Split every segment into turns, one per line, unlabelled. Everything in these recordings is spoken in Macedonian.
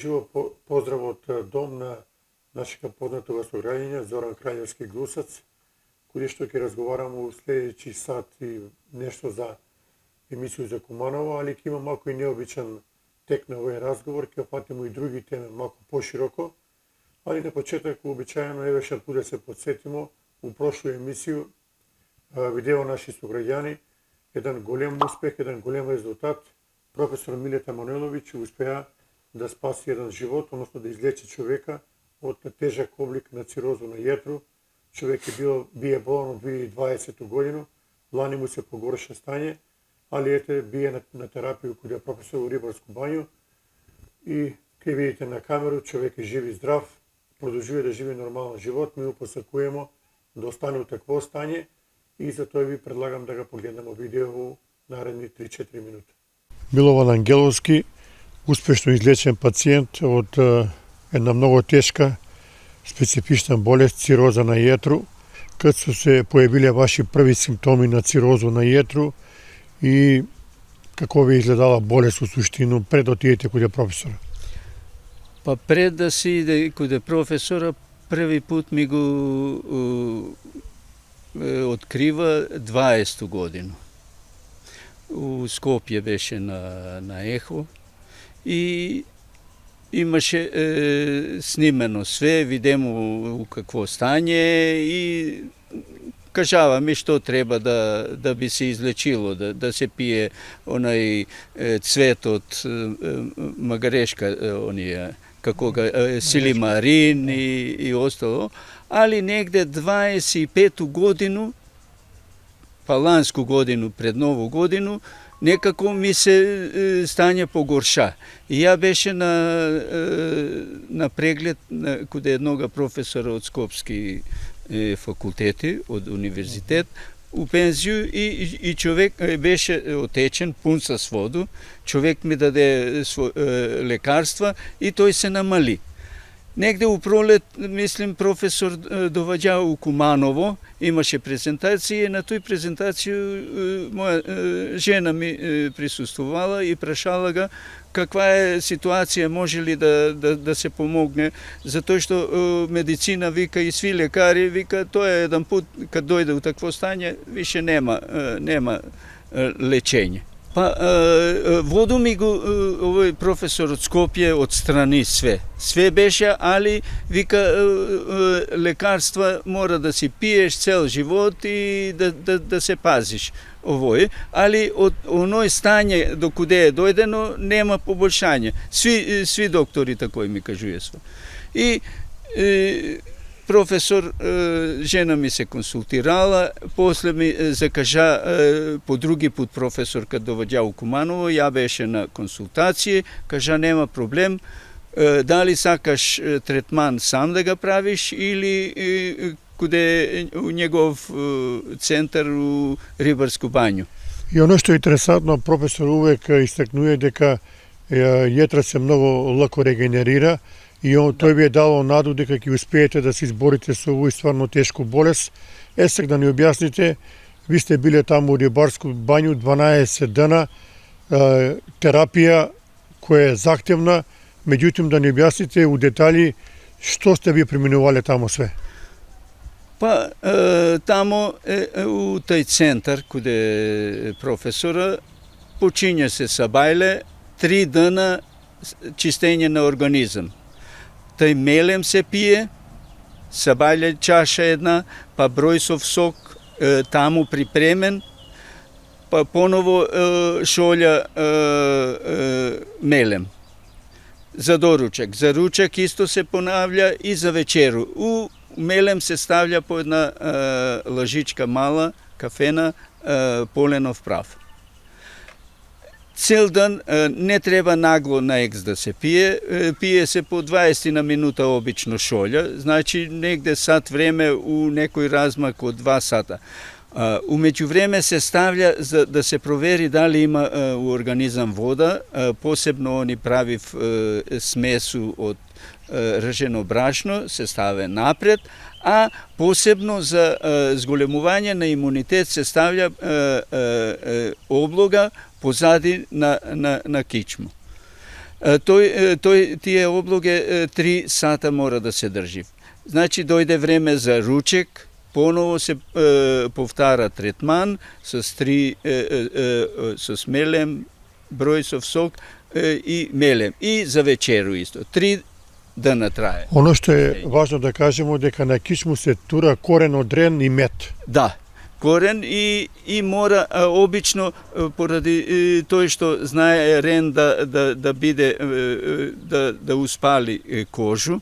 живо поздрав од дом на нашиот познато гостограѓање Зоран Краљевски Глусац, кој што ќе разговараме у следеќи сат и нешто за емисија за Куманово, али ќе има малку и необичен тек на овој разговор, ќе опатиме и други теми малку пошироко, али на почеток уобичаено е веќе да се подсетимо у прошлу емисија видео наши сограѓани, еден голем успех, еден голем резултат. Професор Милета Мануеловиќ успеа да спаси еден живот, односно да излечи човека од тежак облик на цироза на јетру. Човек бие болен од 2020 година, лани му се погорша стање, али ете бие на терапија кај професор у Рибарско бању и ке видите на камеру, човек е жив и здрав, продолжува да живее нормален живот. Ми го посакуваме да остане у такво стање и затоа ви предлагам да го погледнеме видео во наредни 3-4 минути. Милован Ангеловски, успешно излечен пациент од една многу тешка специфична болест цироза на јетру, кога се појавиле ваши први симптоми на цироза на јетру и како ви изгледала болест у суштина пред да отидете кај професора?
Па пред да се иде кај професора, први пат ми го открива 20 година. У Скопје беше на ехо и имаше снимено све, видимо у какво стање и кажава ми што треба да би се излечило, да се пие онај цвет од магарешка, оние како га силимарин и остало, али негде 25 годину, па ланску годину пред нову годину, некако ми се стање погорша. И ја беше на преглед кај еднога професора од Скопски факултети, од универзитет, у пензију и човек беше отечен, пун со воду, човек ми даде лекарства и тој се намали. Негде у пролет, мислим, професор доваѓа у Куманово, имаше презентација и на тој презентација моја жена ми присуствувала и прашала ga каква е ситуација, може ли да се помогне, затоа што медицина вика и сви лекари вика тоа е еден пат кад дојде у такво стање више нема лечење. Па воду ми го овој професор од Скопје отстрани све. Све беше, али вика лекарства мора да си пиеш цел живот и да се пазиш овој, али од оној стање до куде е дојдено нема поболшање. Сви доктори такој ми кажуваат. И професор, жена ми се консултирала, после ми закажа по други пут професор кад доваѓа у Куманово, ја беше на консултација, кажа нема проблем, дали сакаш третман сам да го правиш или куде у негов центар у Рибарско бању.
И оно што е интересантно, професор увек истакнува дека јетра се многу лако регенерира и тој ви е дало наду дека ќе успеете да се изборите со овој стварно тешко болест. Сега да ни објасните, ви сте биле таму у Рибарско бању 12 дена, терапија која е захтевна, меѓутоа да ни објасните у детали што сте ви преминувале таму све.
Па, тамо у тај центар, каде професора, почиња се са бајле 3 дена чистење на организам. Тај мелем се пие, са бајле чаша една, па бројсов сок таму припремен, па поново шолја мелем. За доручек. За ручек исто се понавља и за вечеру. У мелем се ставља по една лажичка мала, кафена, поленов прав. Цел ден не треба нагло на екс да се пие, пие се по 20 на минута обично шолја, значи негде сат време у некој размак од 2 сата. Умеѓу време се ставља за да се провери дали има у организам вода, посебно они правив смесу од ржено брашно, се ставе напред, а посебно за зголемување на имунитет се ставља облога позади на кичму. Тие облоге 3 сата мора да се држи. Значи дојде време за ручек, поново се повтара третман с мелем, бројсов сок и мелем. И за вечеру исто. 3 дена трае.
Оно што е важно да кажеме дека на кичму се тура корен од дрен и мед.
Да, корен и мора обично поради тој што знае рен да биде да успали кожу,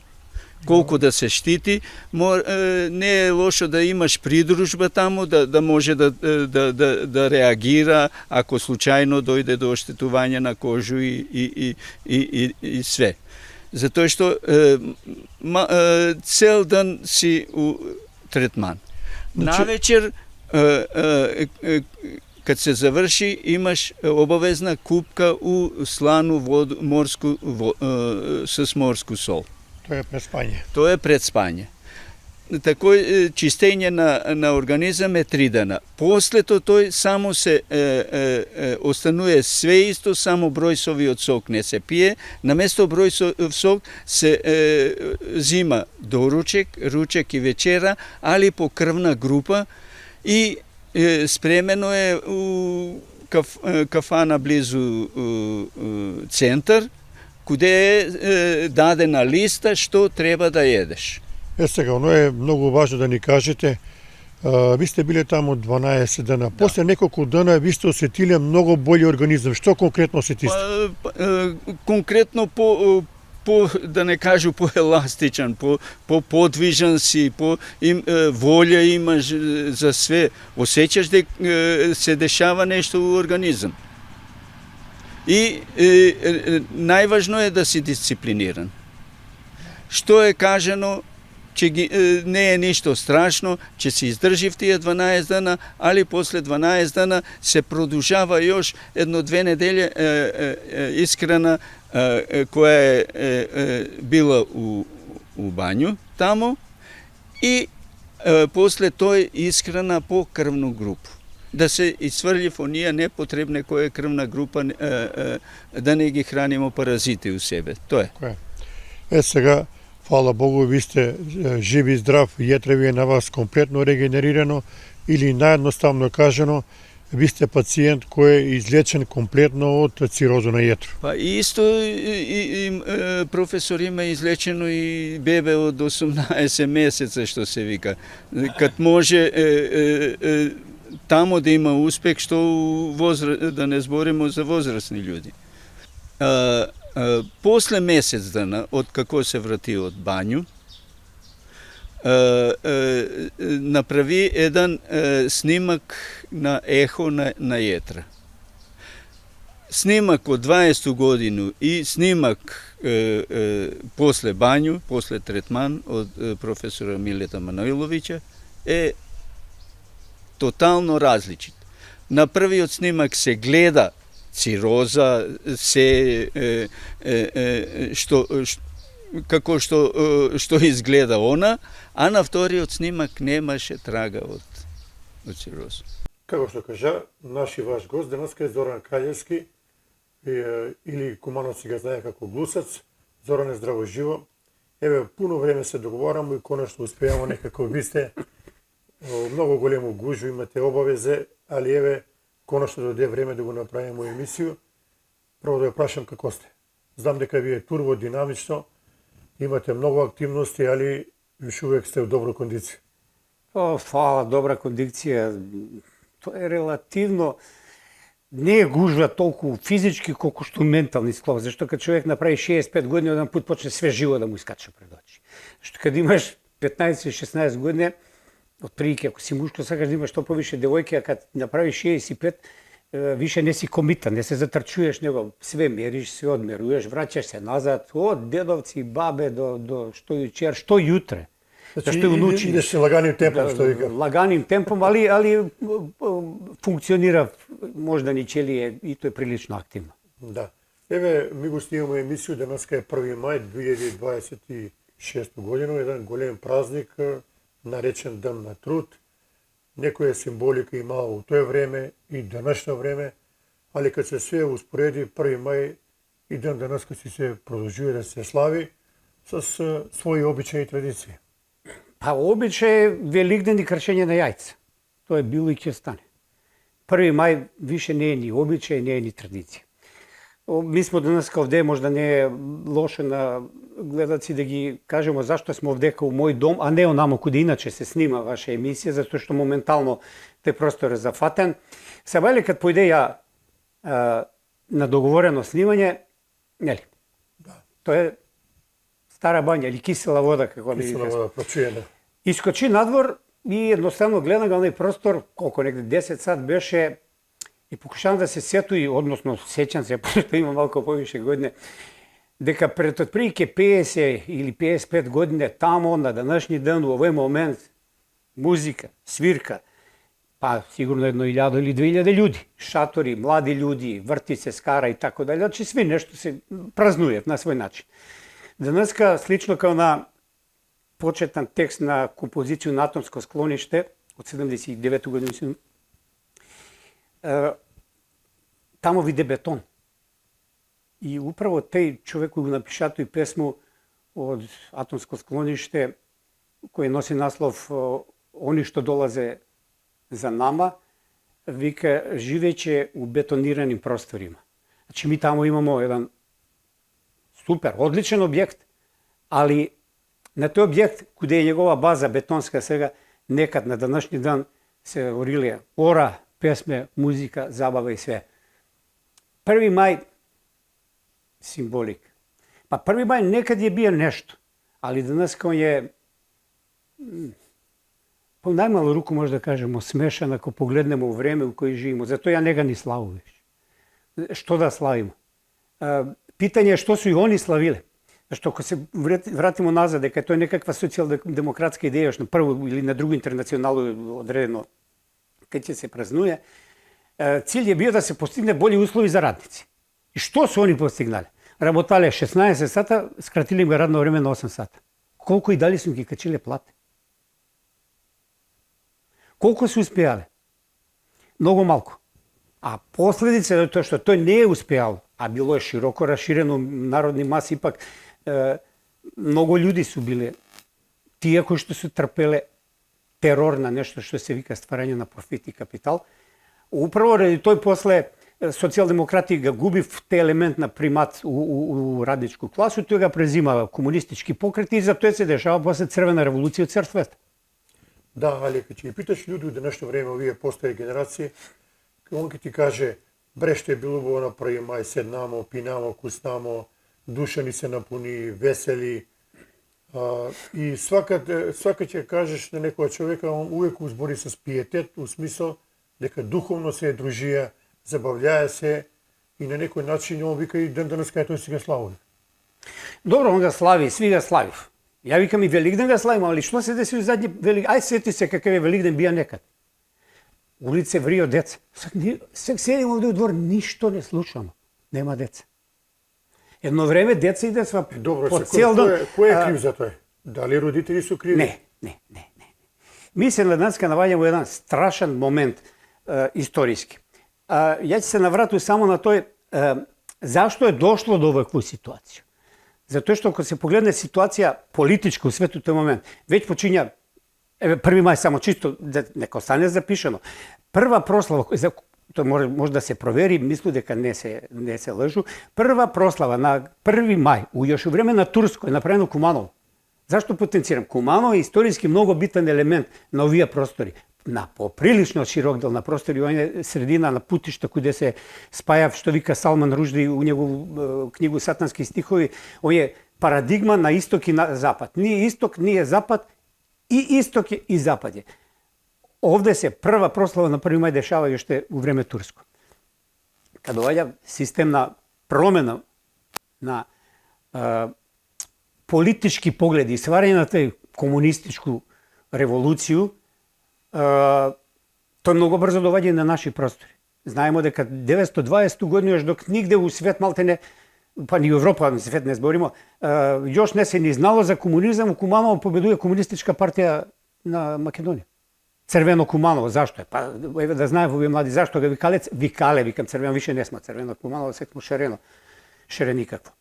колку да се штити, не е лошо да имаш придружба таму, да може да реагира ако случајно дојде до оштетување на кожу и све. Затоа што цел ден си у третман. Навечер, кад се заврши, имаш обавезна купка у слану воду, с морску сол.
Тоа е пред спање.
Тоа е пред спање. Такој чистење на организам е 3 дена. После тој само се останува све исто, само бројсовиот сок не се пие. Наместо бројсов сок се зима доручек, ручек и вечера, али по крвна група и спремено е у кафана близу центар, куде е дадена листа што треба да едеш.
Сега, оно е многу важно да ни кажете. Ви сте биле таму 12 дена. После неколку дена ви сте осетиле многу бољи организам. Што конкретно осетисте?
Конкретно да не кажу поеластичен, подвижен си, волја имаш за све. Осеќаш дека се дешава нешто во организам. И најважно е да си дисциплиниран. Што е кажано, не е ништо страшно, че се издржи в тие 12 дена, али после 12 дена се продолжава још 1-2 недели искрена која е била у бању тамо и после тој искрена по крвну групу. Да се исфрли во оние непотребне која крвна група, да не ги хранимо паразити у себе. Тоа е.
Сега, фала Богу, ви сте живи и здрав, јетре ви е на вас комплетно регенерирано или наједноставно кажано, ви сте пациент кој е излечен комплетно од цироза на јетро.
Па исто професор има излечено и бебе од 18 месеца, што се вика. Кад може тамо да има успех, што да не збориме за возрастни луѓе. После месец дена, од како се врати од бању, направи еден снимак на ехо на јетра. Снимак од 20 годину и снимак после бању, после третман од професора Милета Маноиловиќа е тотално различит. На првиот снимак се гледа цироза, се што изгледа она, а на вториот снимак немаше трага од цироза.
Како што кажа, наши ваш гост денеска е Зоран Краљевски, или кумановци го знае како Глусац. Зоран е здраво живо. Еве, пуно време се договараме и конечно успеаме некако. Ви сте многу големо гужу, имате обавезе, али еве, конечно дојде време да го направиме емисију. Прво да ја прашам како сте. Знам дека ви е турбо, динамично, имате многу активности, али виш увек сте во добра кондиција.
Фала, добра кондиција. Тоа е релативно, не е гужва толку физички колку што ментални склоп, зашто кога човек направи 65 години, оден пут почне све живо да му искача пред очи. Што кога имаш 15-16 години, отприлike, ако си мушко, сакаш да имаш што повише девојки, а кога направиш 65, више не си комитан, не се затрчуеш, него све мериш, све одмеруваш, враќаш се назад, од дедовци, бабе до што јучер, што јутре.
Значи, идеш лаганим темпом, што вика.
Лаганим темпом, али функционира, може да ни чели и тоа е прилично активно.
Да. Еве, ми го снимаме емисију, денеска е 1 мај 2026 година, еден голем празник, наречен Ден на труд. Некоја символика има во тоа време и денешно време, али кад се све успореди, 1 мај и ден денеска си се продолжува да се слави с своји обичаи и традиции.
Па обичај е Великден и кршење на јајца. Тоа е било и ќе стане. 1. мај више не е ни обичај, не е ни традиција. Ми смо денеска овде, можда не е лошо на гледаци да ги кажемо зашто сме овдека у мој дом, а не онамо куде иначе се снима ваша емисија, затоа што моментално тој простор е зафатен. Сега или кад појде ја на договорено снимање, нели?
Да.
Тоа е стара бања или кисела вода, како би
Кисела
кажа.
вода прочуена.
Искочи надвор и едноставно гледам оној простор, колку негде 10 сат беше, и покушавам да се сетуи, односно сеќам се, пошто има малку повише години, дека пред отприлike 50 или 55 години тамо на данашни ден во овој момент музика, свирка, па сигурно 1000 или 2000 људи, шатори, млади људи, врти се, скара и така дале, значи сви нешто се празнујат на свој начин. Денеска слично као на почетен текст на композиција на Атомско склониште од 79 година, тамо виде бетон. И управо тој човек кој го напиша тој песму од Атомско склониште, кој носи наслов "Они што долазе за нама", вика живеќе у бетонирани просторима. Значи ми тамо имамо еден супер, одличен објект, али на тој објект, куде е негова база бетонска сега, некад на данашни ден се орилија ора, песме, музика, забава и све. 1. мај символик. Па 1. мај некад е бија нешто, али денеска он е по најмалу руку може да кажемо смешан ако погледнемо у време у кој живееме. Затоа ја не ga ни славуваш. Што да славимо? Питање е што су и они славиле. Зашто ако се вратимо назад, дека тоа е некаква социјалдемократска идеја, што на прво или на друго интернационално одредено кај ќе се празнуе, cilj je bio da se postigne bolji uslovi za radnici. I što su oni postigнале? Работале 16 сата, скратили им ga radno време на 8 сата. Колко и дали su im ги качиле плате? Колко su успеале? Много малко. А последица е тоа што тој не е успеал, а било е широко расширено народни маси, ипак многу људи су биле тие кои што су трпеле терор на нешто што се вика стварање на профит и капитал. Управо ради тој после социјалдемократи ga губи те елемент на примат у радничку класу, тој ga презима комунистички покрети и затоа се дешава после црвена револуција од цел свет.
Да, али кога ќе питаш луѓе од днешно време, овие постари генерации, он ќе ти каже, бреште било во на 1. мај, седнамо, пинамо, куснамо, душа ни се напуни, весели. И свака ќе кажеш на некоја човека, он увек узбори со пиетет, у смисол дека духовно се дружија, забављае се и на некој начин он вика и ден денес кај тој си го слави.
Добро, он ga слави, сви ga славив. Ја викам и Великден ga славим, али што се деси у задњи Великден? Ај сети се какав е Великден бија некад. Улице врио деца. Сега седим овде у двор, ништо не слушамо. Нема деца. Едно време деца идесва по цел ден.
Кој е крив за тоа? Дали родители су криви?
Не. Ми се денеска наваѓаме во еден страшен момент историски. Ја ќе се навратам само на тој зашто е дошло до оваква ситуација. Затоа што ако се погледне ситуација политичка у светот тој момент, веќе почиња 1. мај само чисто нека остане запишано. Прва прослава, тоа може да се провери, мислам дека не се лажу. Прва прослава на 1. мај, још у време на Турско е направено Куманово. Зашто потенцирам? Куманово е историски многу битен елемент на овие простори. На поприлично широк дел на простори, он е средина на путишта куде се спаја, што вика Салман Ружди у негову книгу Сатански стихови, он е парадигма на исток и на запад. Ние исток, ние запад, и исток е и запад е. Овде се прва прослава на 1. мај дешава уште у време турско. Када доаѓа системна промена на политички погледи и сварање на тај комунистичку револуцију, тој многу брзо доаѓа и на наши простори. Знаеме дека 920 години još док нигде у свет малтене, па ни Европа, на свет не зборимо, još не се ни знало за комунизам, у Куманово победува комунистичка партија на Македонија. Црвено Куманово, зашто е? Па еве да знаев овие млади зашто ga викале, викам црвено, више не сме црвено Куманово, се сме шарено. шере никакво.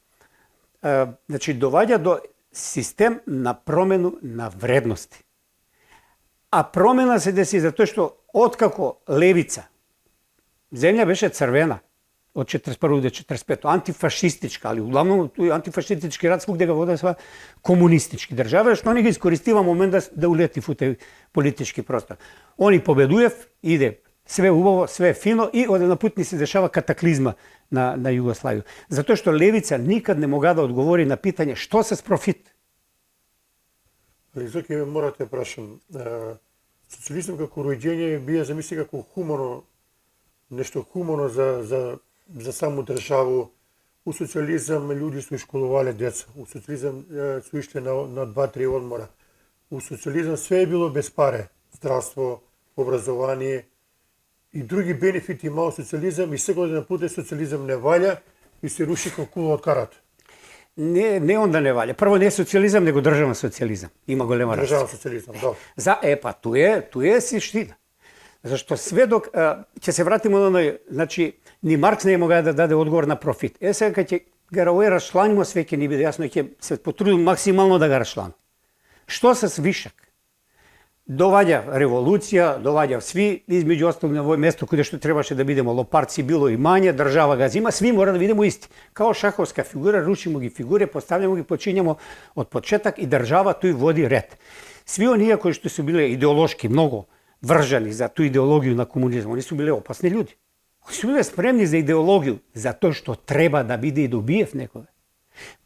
Значи, доваѓа до систем на промену на вредности. А промена се деси затоа што откако левица, земја беше црвена од 41 до 45, антифашистичка, али углавном тој антифашистички рад свугде го водеа комунистички држави, што они ги искористива момент да улети во тој политички простор. Они победуев, иде све убаво, све фино и одеднапут ни се дешава катаклизма на Југославија. Затоа што левица никад не мога да одговори на питање што се с профит.
Али за ќе морате прашам, социјализм како роѓење бија замисли како хумано, нешто хумано за саму државу. У социјализам луѓе се школувале деца, у социјализам се ишле на 2-3 одмора. У социјализам све е било без паре, здравство, образование и други бенефити имал социјализам и секој ден путе социјализам не валја и се руши како кула од карат.
Не онда не валја. Прво не социјализам, него државен социјализам. Има голема разлика.
Државен социјализам, да.
Туе е суштина. Зашто све док ќе се вратиме на оној, значи ни Маркс не мога да даде одговор на профит. Сега ќе го расчланимо све ќе ни биде јасно, ќе се потрудим максимално да го расчланим. Што се вишак? Доваѓа револуција, доваѓа сви, измеѓу остало на овој место каде што требаше да бидеме лопарци, било и мање, држава га зима, сви мора да бидеме исти. Као шаховска фигура, рушимо ги фигури, поставljamo ги, почињамо од почеток и држава тој води ред. Сви оние кои што се биле идеолошки многу вржани за ту идеологија на комунизмот, они су биле опасни луѓе. Кои су биле спремни за идеологија, за тоа што треба да биде и да убиев некој.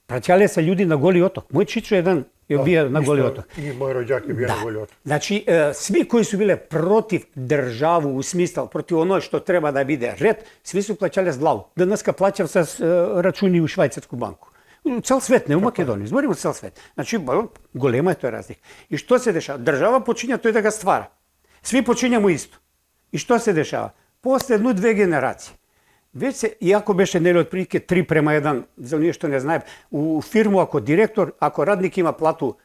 Праќале се луѓе на Голи оток. Мој чичо еден ја бија на Голи оток.
И мој роѓак ја бија на Голи оток.
Значи, сви кои су биле против државу, у смисла, против оној што треба да биде ред, сви су плаќале с главу. Денеска плаќав со рачуни у швајцарску банку. Цел свет, не у Македонија, збориме цел свет. Значи, голема е тој разлика. И што се дешава? Држава почиња тој да го ствара. Сви почињамо исто. И што се дешава? После 1-2 генерации. Веќе иако беше нели отприлike 3:1, за оние што не знаев, у фирму ако директор, ако радник има плату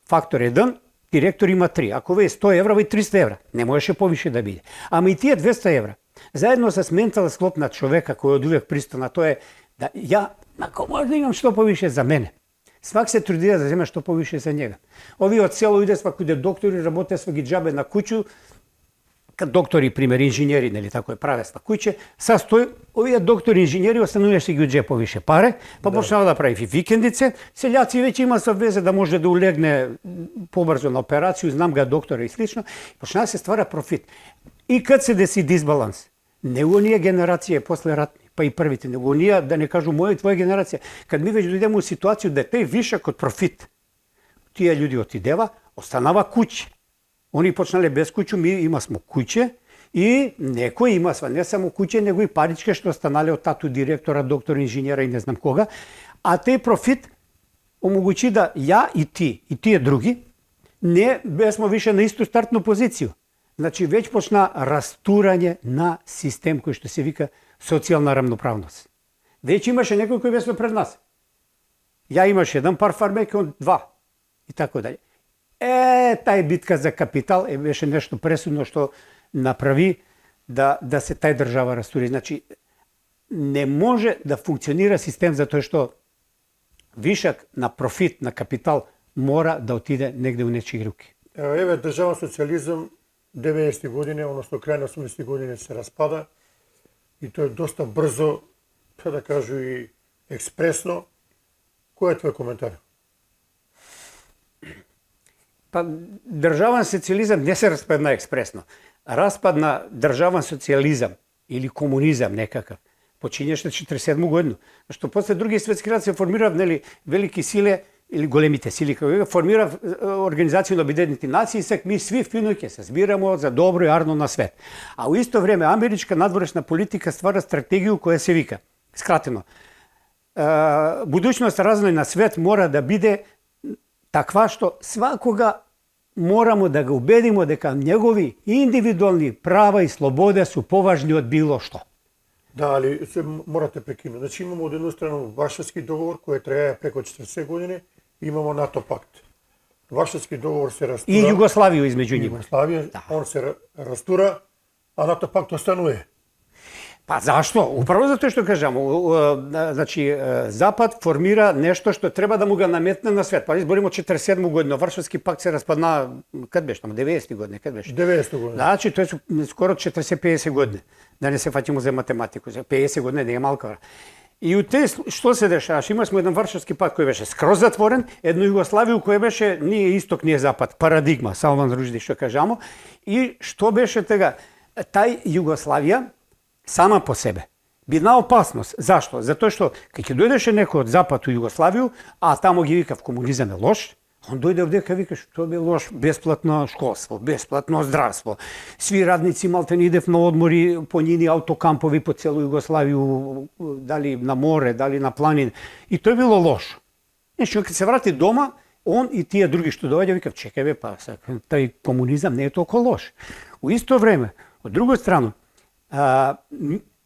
фактор 1, директор има 3. Ако ве 100 евра, ве 300 евра. Не можеше повише да биде. Ама и тие 200 евра, заедно с ментален склоп на човека кој од увек пристана, тоа е да ја, ако може да имам што повише за мене. Свак се трудија да земе што повише за njega. Овие од село иде свак каде доктори работе сваки џабе на куќу, доктори, пример, инженери, нели тако е праве ста куќе, састои, овие доктори, инженери остануваше ги од џеповише паре, па почнава да прави викендице, селјаци веќе има со везе да може да улегне побрзо на операцију, знам га доктора и слично, почнава да се ствара профит. И кад се деси дисбаланс, не оние генерација после ратни, па и првите, него оние, да не кажу моја и твоја генерација, кад ми веќе дојдеме у ситуација да тој вишак од профит, тие луѓе отидева, останава куќе. Они почнале без куќу, ми има смо куќе и некој има сва, не само куќе, него и паричке што останале од тату директора, доктор, инженера и не знам кога, а тој профит омогучи да ја и ти, и тие други, не бесмо више на исту стартну позиција. Значи, веќе почна растурање на систем кој што се вика социјална рамноправност. Веќе имаше некој кој беше пред нас. Ја имаше еден пар фармеки, он 2 и така дале. Тај битка за капитал беше нешто пресудно што направи да се тај држава растури. Значи, не може да функционира систем затоа што вишак на профит, на капитал мора да отиде негде у нечии руки.
Еве државен социјализам 90-ти години, односно крај на 80-ти години се распада и тоа е доста брзо, да кажу и експресно. Кој е твој коментар?
Па, државен социјализам не се распадна експресно. Распад на државен социјализам или комунизам некакав почињаше 47 година. Што после други светски рат се формира нели велики силе или големите сили како формира Организација на Обединетите нации, сек ми сви фино ќе се збирамо за добро и арно на свет. А у исто време америчка надворешна политика ствара стратегија која се вика скратено будуćност развој на свет мора да биде таква што свакога морамо да го убедимо дека негови индивидуални права и слобода су поважни од било што.
Да, али се морате прекинути. Значи имамо од една страна Варшавски договор кој трае преку 40 години, имамо НАТО пакт. Варшавски договор се растура.
И Југославија измеѓу нив.
Југославија, да. Он се растура, а НАТО пакт останува.
Па зашто? Управо затоа што кажам, значи Запад формира нешто што треба да му го наметне на свет. Па изборимо 47 година, Варшавски пакт се распадна, кад беше, 90 години, кад беше?
90 години.
Значи тоа се скоро 40-50 години. Да не се фатимо за математику, за 50 години не е малка вра. И у те што се дешаваше? Имавме еден Варшавски пакт кој беше скроз затворен, едно Југославија кој беше ние исток, ние запад, парадигма, Салман Ружди што кажамо. И што беше тега? Тај Југославија сама по себе би на опасност. Зашто? Затоа што кога ќе дојдеше некој од запад у Југославија, а тамо ги викав комунизам е лош, он дојде овдека вика што бе лош, бесплатно школство, бесплатно здравство. Сви радници малтен идев на одмори по нини аутокампови по целу Југославија, дали на море, дали на планин. И тоа било лошо. Нешто кога се врати дома, он и тие други што доаѓа викав чекај бе па, тај комунизам не е толку лош. У исто време, од друга страна,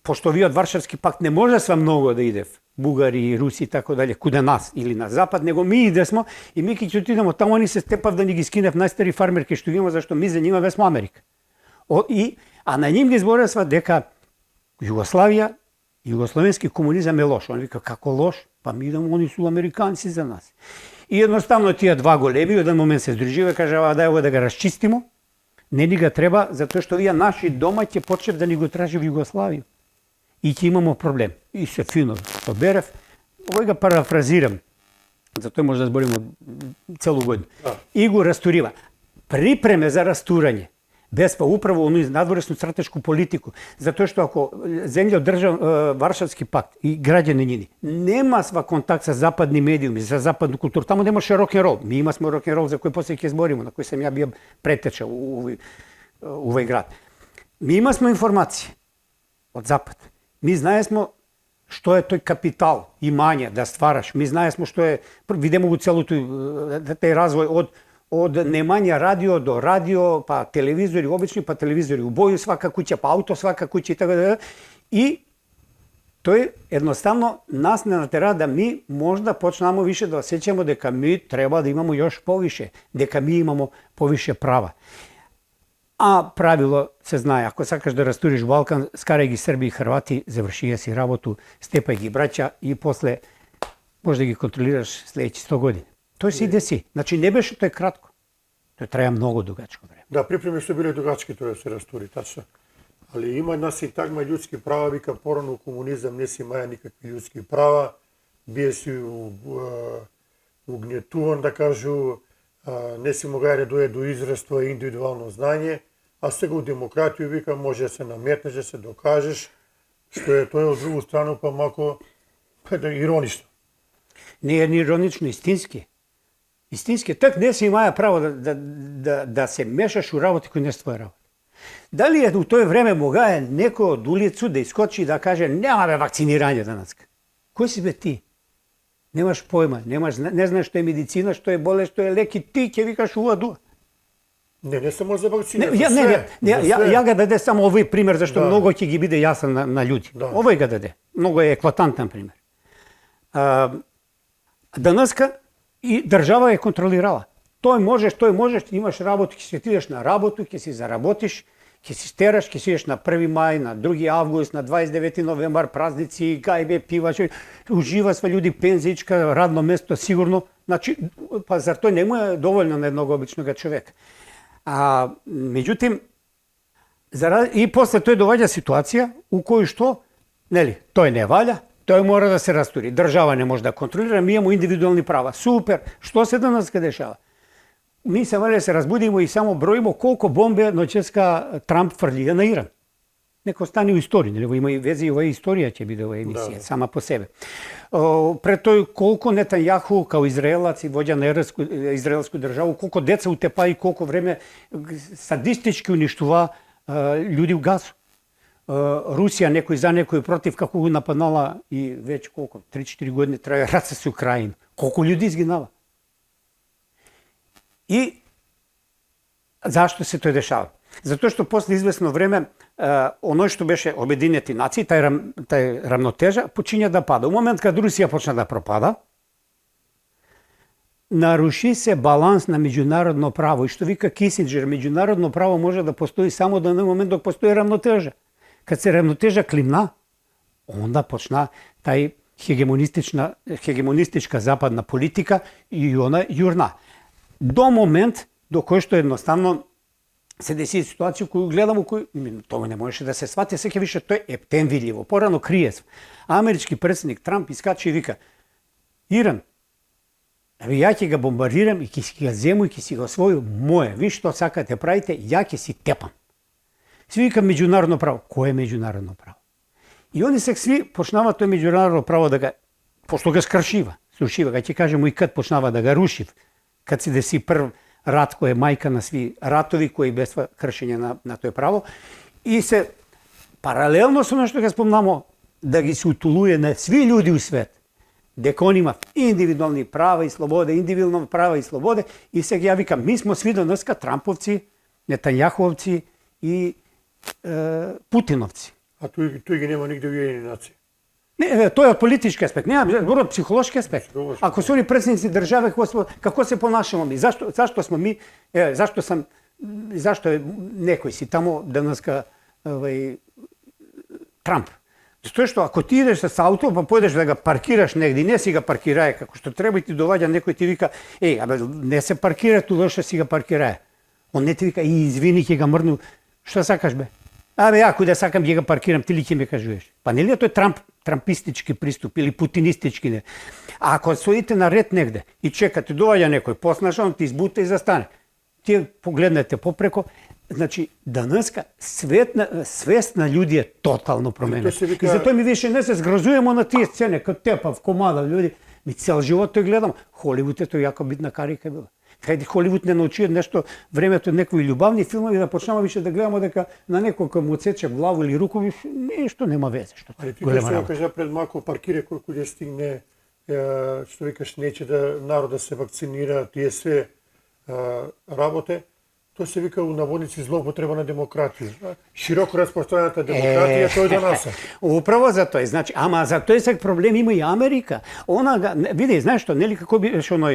пошто ви од Варшавски пакт не може сва многу да идев, Бугари, Руси и така дале, куде нас или на запад, него ми идесмо и ми ќе отидемо таму, они се степав да ни ги скинев најстари фармерки што ги има, зашто ми за нима ве смо Америка. А на ним ги зборесва дека Југославија, југословенски комунизам е лош. Он вика како лош? Па ми идемо, они су американци за нас. И едноставно тие два големи еден момент се здружија и кажаа дај ова да го расчистимо. Не ни га треба, затоа што вие наши дома ќе почнат да ни го тражи во Југославија. И ќе имамо проблем. И се фино соберев. Овој го парафразирам, затоа може да збориме целу година. И го растурива. Припреме за растурање, без па управо оној надворешну стратешку политику, затоа што ако земја одржа Варшавски пакт и граѓани нини, нема сва контакт со западни медиуми, за западну култура, таму немаше рок-н-рол. Ми имавме рок-н-рол за кој после ќе збориме, на кој сам ја бија претеча у овој град. Ми имавме информации од запад. Ми знаесмо што е тој капитал, имање да ствараш. Ми знаесмо што е, видимо го целото тај развој од немање радио до радио, па телевизори, обични, па телевизори, убоју свака куќа, па ауто свака куќа и така да. И тој едноставно нас не натера да ми можда почнемо више да осеќаме дека ми треба да имамо још повише, дека ми имамо повише права. А правило се знае, ако сакаш да растуриш Балкан, скарај ги Срби и Хрвати, завршија си работу, степај ги браќа и после може да ги контролираш следеќи 100 години. Тој се деси. Значи не беше тој кратко. Тој трае многу дугачко време.
Да, припреми што биле дугачки тоа да се растури, тачно. Али има една синтагма људски права, вика порано комунизам не си маја никакви људски права, бие си угнетуван, да кажу, не си могаја да дојде до израз тоа индивидуално знање, а сега у демократија вика може да се наметнеш, да се докажеш, што е тоа од друга страна па малку иронично.
Не е ни иронично, истински. Истински, так не си имаја право да се мешаш у работи кои не се твоја работа. Дали у тој време могаја некој од улицу да искочи и да каже нема бе вакцинирање данаска? Кој си бе ти? Немаш појма, не знаеш што е медицина, што е болест, што е лек и ти ќе викаш ува дуа.
Не само за вакцина,
ја га даде само овој пример, зашто многу ќе ги биде јасен на луѓе. Овој га даде. Многу е еклатантен пример. Данаска и држава е контролирала. Тој можеш, имаш работа, ќе си отидеш на работу, ќе си заработиш, ќе си стераш, ќе си идеш на 1 мај, на 2 август, на 29 новембар, празници, гајбе, пиваш, ужива сва луѓе, пензичка, радно место сигурно. Значи, па зар тој не му е доволно на едnog обичнога човека. Меѓутим, и после тој доаѓа ситуација у кој што, нели, тој не валја, тој мора да се растури. Држава не може да контролира, ми имамо индивидуални права. Супер. Што се данас ке дешава? Ми се валја се разбудимо и само броимо колку бомби ноќеска Трамп фрлија на Иран. Нека остане у историја, нели, има и вези и оваа историја ќе биде оваа емисија, сама по себе. Пред тој колку Нетањаху као израелац и воѓа на израелску државу, колку деца утепа и колку време садистички уништува луѓе у Газу. Русија некој за некој против, како го нападнала и веќе колку 3-4 години трае рат со Украина. Колку луѓе изгинава. И зашто се тој дешава? Затоа што после известно време оној што беше Обединети нации, тај рамнотежа почиња да пада. У момент кога Русија почна да пропада, наруши се баланс на меѓународно право и што вика Кисинџер, меѓународно право може да постои само до оној момент док постои рамнотежа. Kad se ravnoteža klimna, onda počna taj hegemonistička zapadna politika i ona jurna. До момент до кој што едноставно се деси ситуација која гледам, тоа не можеше да се свати, сеќа више тој ептен видливо. Порано крие. Амерички председник Трамп искача и вика: Иран, ја ќе ga бомбардирам и ќе си ga зему и ќе си го освоју мое. Ви што сакате правите, ја ќе си тепам. Сви вика меѓународно право. Кое е меѓународно право? И они се сви почнава тој меѓународно право да га, пошто га скршива, срушива, ќе кажемо и кад почнава да га рушив. Kad se desi prv rat koji je majka na svi ratovi koji bestva kršenja na to je pravo i se paralelno sa ono što ga spomnamo da gi se utuluje na svi ljudi u svet дека он има индивидуални права и слободе, индивидуални права и слободе и сега ја викам, ми смо сви денеска Трамповци, Нетањаховци и Путиновци.
А тој ги нема нигде Уединени нации.
Не, тоа е од политички аспект, нема, зборам психолошки аспект. Ако се они председници државе, како се понашamo ми? Зашто смо ми, зашто е некој си тамо денеска Трамп? Затоа што ако ти идеш со ауто, па појдеш да го паркираш негде, не си го паркирај како што треба и ти доаѓа некој ти вика: "Еј, абе не се паркира ту, лошо си го паркирај." Он не ти вика: "Извини, ќе го мрну." Што сакаш бе? Абе, ако да сакам ќе го паркирам, ти ли ќе ми кажуваш? Па нели е тој трампистички приступ или путинистички не? А ако стоите на ред негде и чекате, доаѓа некој, поснашан, ти избута и застане. Тие погледнете попреко, значи денеска свест на луѓе е тотално променена. И затоа ми више не се згрозуваме на тие сцени, како тепа в комада луѓе. Ми цел живот тој гледам. Холивуд е тој јако битна карика била. Хајде Холивуд не научи нешто времето некои љубавни филмови да почнеме више да гледаме дека на некој кој му отсече главу или руку, нешто нема везе што.
Али ти што кажа пред малку паркире колку ќе стигне, што викаш, нече да народ да се вакцинира, тие све работе. Тоа се вика у наводници злоупотреба на демократија. Широко распространета демократија, тоа е до нас.
Управо за тој, значи, ама за тој сек проблем има и Америка. Она види, знаеш што, нели како беше оној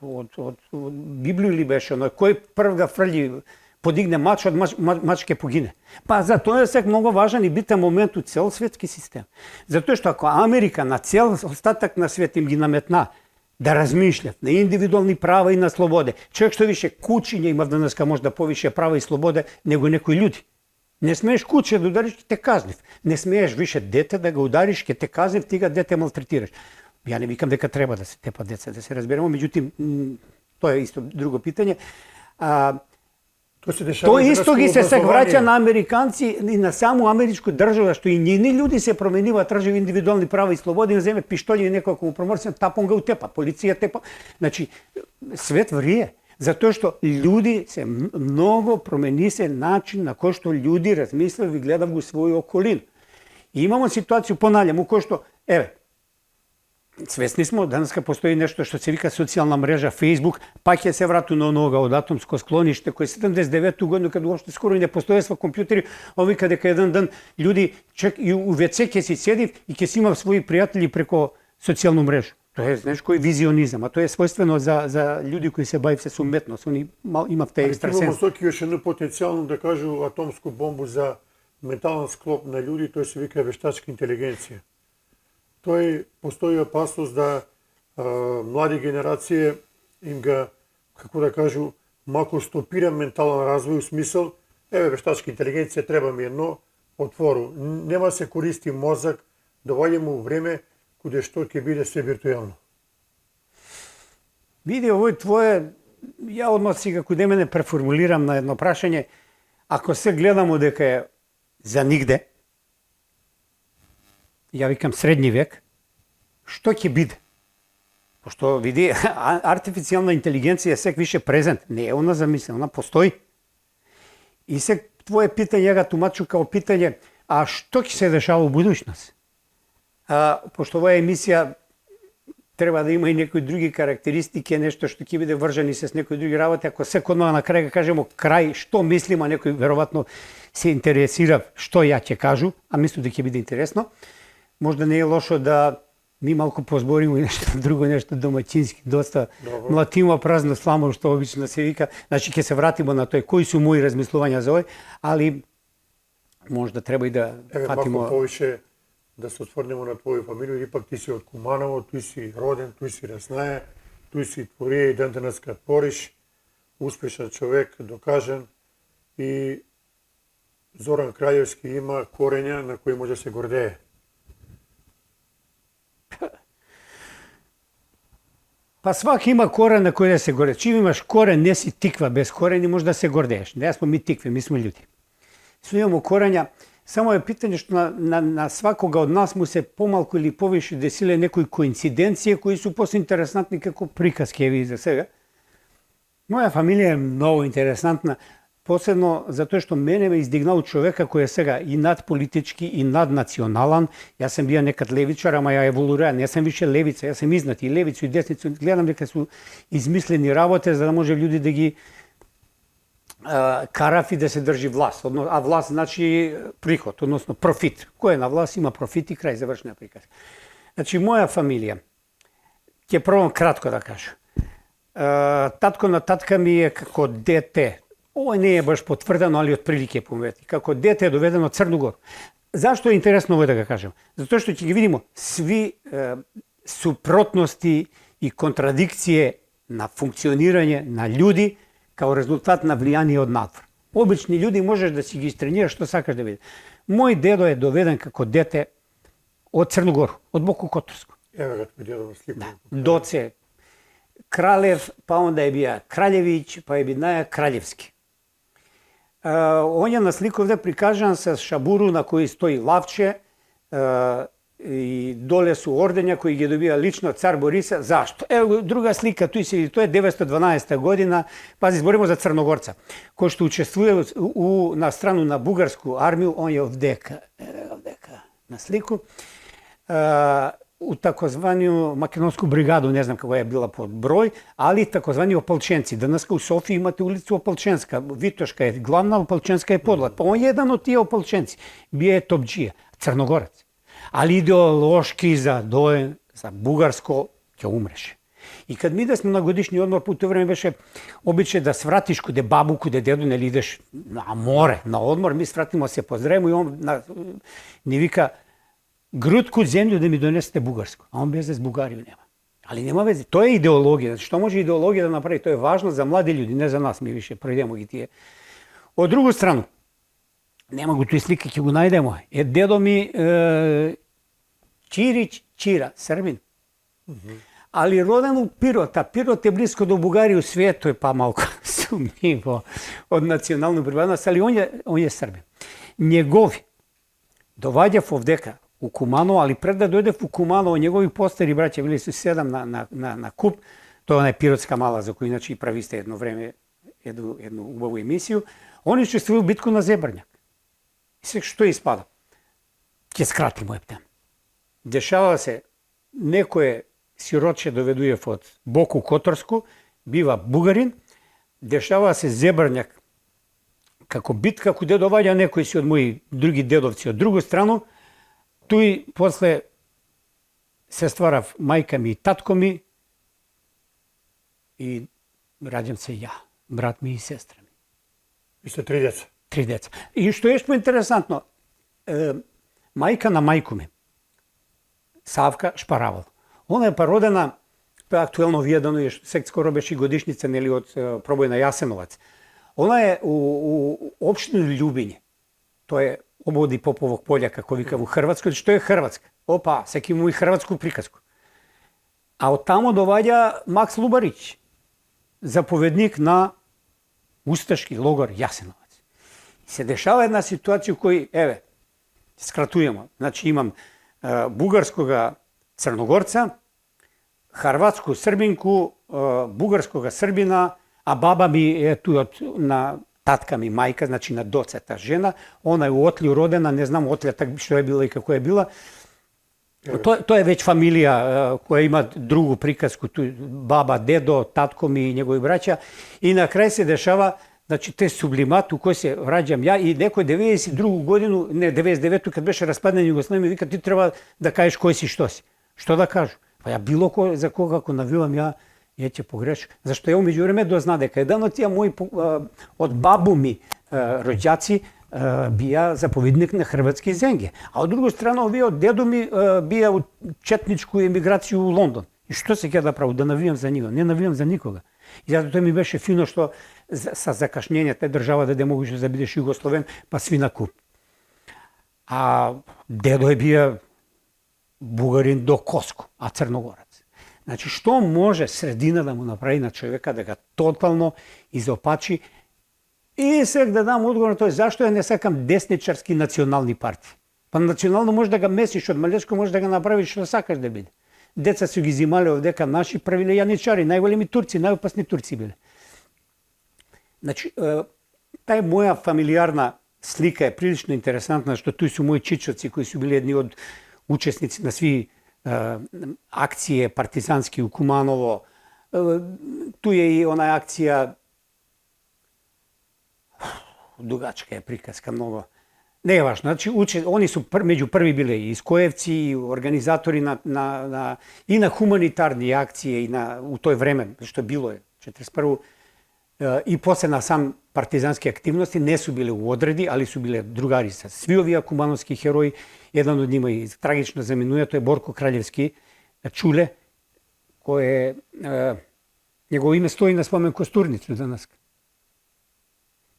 од Библија или беше оној кој прв га фрли подигне мач, од мач ке погине. Па за тоа е сек многу важен и битен момент у цел светски систем. Затоа што ако Америка на цел остатак на свет им ги наметна да размишлят на индивидуални права и на слободе. Човек што више кучиња има денеска можда повише права и слободе него некои луѓе. Не смееш куче да удариш, ќе те казнив. Не смееш више дете да го удариш, ќе те казнив, ти га дете малтретираш. Ја не викам дека треба да се тепа деца, да се разберемо, меѓутоа тоа е исто друго питање. Тоа исто ги се сек враќа на американци и на саму америчку држава, што и njeni луѓе се променуваат, тражају индивидуални права и слободи, земе пиштолји и некој ако му проморсен, тапон га утепа, полиција тепа. Значи, свет врие, затоа што луѓе се многу промени се начин на кој што луѓе размислат и гледат го своју околину. И имамо ситуација, понаљам, у кој што, свесни смо, денеска постои нешто што се вика социјална мрежа Facebook, па ќе се врату на онога од атомско склониште, кој 79 година, кога уопште скоро не постоества компјутери, он вика дека еден ден луѓе чек и у ВЦ ќе си седив и ќе си имав своји пријатели преко социјална мрежа. Тоа е нешто визионизам, а тоа е својствено за луѓе кои се бават со уметност, они имав тај екстрасенс.
Имамо соки уште едно потенцијално да кажу атомску бомбу за ментален склоп на луѓе, тој се вика вештачка интелигенција. Тој постои опасност да млади генерации им га, како да кажу, малку стопира ментален развој, у смисол, вештачка интелигенција треба ми едно отвору. Нема се користи мозак, доваѓаме у време каде што ќе биде се виртуелно.
Види, овој твое, ја одмah сега каде мене преформулирам на едно прашање, ако се гледамо дека е за нигде, ја викам средни век, што ќе биде? Пошто види, артифицијална интелигенција сек више презент, не е она замислена, она постои. И сек твое питање ја га тумачу као питање, а што ќе се дешава у будуćност? Пошто оваа емисија треба да има и некои други карактеристики, нешто што ќе биде вржани се с некои други работи, ако секој на крај кажемо крај што мислима, некој веројатно се интересира што ја ќе кажу, а мислам дека ќе биде интересно. Можда не е лошо да ми малку позбориме нешто друго, нешто домаќински, доста млатимо празно сламо, што обично се вика. Значи ќе се вратиме на тој кои су мои размислувања за овој, али Možda treba i da
Еве
fatimo...
малку повише да се отворнемо на твоја фамилија, ипак ти си од Куманово, тој си роден, тој си разнае, тој си творија и ден денеска твориш, успешен човек, докажен и Зоран Краљевски има корења на кои може да се гордее.
Pa svak ima koren na koji da se gorde. Čim imaš koren, ne si tikva bez koreni, možda se gordeješ. Ne smo mi tikve, mi smo ljudi. Svi imamo korenja, samo je pitanje što na svakoga od nas mu se pomalko ili poviše desile nekoj koincidencije koji su posle interesantni kako prikaske evi za svega. Moja familija je mnogo interesantna, posebno zato što mene me izdignao čoveka koji je svega i nadpolitički i nadnacionalan. Ja sam bio nekad levičar, ama ja evoluiram, ja sam više levica, ja sam iznad i levicu i desnicu. Gledam neka su izmisleni ravote za da može ljudi da gi karafi da se drži vlast. A vlast znači prihod, odnosno profit. Ko je na vlast ima profit i kraj, završena prikaz. Znači moja familija, ќе probam kratko da kažem. Татко на татка ми е како дете. Ово не е баш потврдено, али отприлике помети. Како дете е доведено од Црногор. Зашто е интересно ово да го кажем? Затоа што ќе ги видимо сви супротности и контрадикcije на функционирање на људи као резултат на влијание од надвор. Обични људи можеш да си ги истренираш што сакаш да видиш. Мој дедо е доведен како дете од Црногор, од Боко Которско.
Еве го тој дедо на слика.
Да. Доце Кралев, па онда е бија Краљевиќ, па е биднаја Краљевски. Он е на слик овде прикажан со шабуру на кој стои лавче и доле су ордења кои ги добија лично цар Бориса. Зашто? Ево друга слика, тој се тоа е 912 година, пази, збориме за Црногорца, кој што учествува на страну на бугарску армiju, он е овдека на слику. У такозваниот македонску бригаду, не знам како е била под број, али такозвани опалченци. Денеска у Софија имате улица Опалченска, Витошка е главна, Опалченска е подлат. Па он е еден од тие опалченци. Бие топџија, Црногорец. Али идеолошки задоен за бугарско ќе умреше. И кад ми да сме на годишни одмор, по тоа време беше обичај да свратиш куде бабу, куде дедо, нели идеш на море, на одмор, ми свратимо се поздравимо и он ни вика грудку земју да ми донесете бугарско. А он без бугари нема. Али нема везе. Тоа е идеологија. Што може идеологија да направи? Тоа е важно за млади луѓе, не за нас, ми више пројдемо ги тие. Од друга страна, нема го тој слика, ќе го најдемо. Е дедо ми Чирич Чира, Србин. Али роден у Пирот, а Пирот е близко до Бугарија, у свето е па малку сумниво од национална приватност, али он е Србин. Негови доваѓав овдека у Куманово, али пред да дојде у Куманово, негови постари браќа били се 7 на куп, тоа е Пиротска мала, за кој иначе и прависте едно време едну убаву емисију, они учествуваа битку на Зебрњак. И сега што испада? Ќе скратимо ептен. Дешава се, некое сиротче доведујев од Боку Которску, бива бугарин, дешава се Зебрњак како битка куде доваѓа некои си од мои други дедовци од друга страну. Тој после се стварав мајка ми и татко ми и раѓам се ја, брат ми и сестра ми.
Ви сте 3 деца.
3 деца. И што е поинтересантно, мајка на мајку ми, Савка Шпаравал, она е пародена, тоа е актуелно видено и сега скоро беше годишница нели од пробој на Јасеновац. Она е у општина Љубиње. Тоа е ободи Поповог полја, како вика во Хрватска, што е Хрватска. Опа, секи му и хрватску приказку. А од тамо доваѓа Макс Лубарич, заповедник на усташки логор Јасеновац. Се дешава една ситуација кој, еве, скратујемо, значи имам бугарскога црногорца, хрватску србинку, бугарскога србина, а баба ми е туј на татка ми, мајка, значи на доцата жена, она е у Отли родена, не знам Отлија так што е била и како е била. Тоа е веќе фамилија која има другу приказку, баба, дедо, татко ми и негови браќа. И на крај се дешава, значи те сублимат у кој се раѓам ја и некој 92 годину, не 99-ту, кад беше распадна Југославија, ми вика ти треба да кажеш кој си, што си. Што да кажу? Па ја било кој за кога ако навивам ја ќе погрешам. Зашто ја меѓу време дозна дека еден од тие мои од бабу ми роѓаци бија заповедник на хрватски зенге. А од друга страна, овие од дедо ми бија од четничку емиграција у Лондон. И што се ќе да правам? Да навијам за нива? Не навијам за никога. И затоа ми беше фино што со закашнение тај држава да можеше да бидеш Југословен, па сви на куп. А дедо е бија бугарин до коско, а црногорец. Значи, што може средина да му направи на човека да га тотално изопачи? И сега да дам одговор на тоа, зашто ја не сакам десничарски национални партии? Па национално може да га месиш, од малечко може да га направиш што сакаш да биде. Деца се ги зимале овдека наши правиле јаничари, најголеми турци, најопасни турци биле. Значи, тај моја фамилиарна слика е прилично интересантна, што туи су мои чичоци кои су били едни од учесници на сви акције партизански у Куманово. Туј е и онаа акција, дугачка е приказка многу. Не е важно, значи они су меѓу први биле и Скоевци, и организатори и на хуманитарни акции и у тој време што било е 41 и после на сам партизански активности не су биле у одреди, али су биле другари со сви овие кумановски херои. Еден од нив и трагично заминува, тој е Борко Краљевски Чуле, кој е негово име стои на спомен Костурница данас.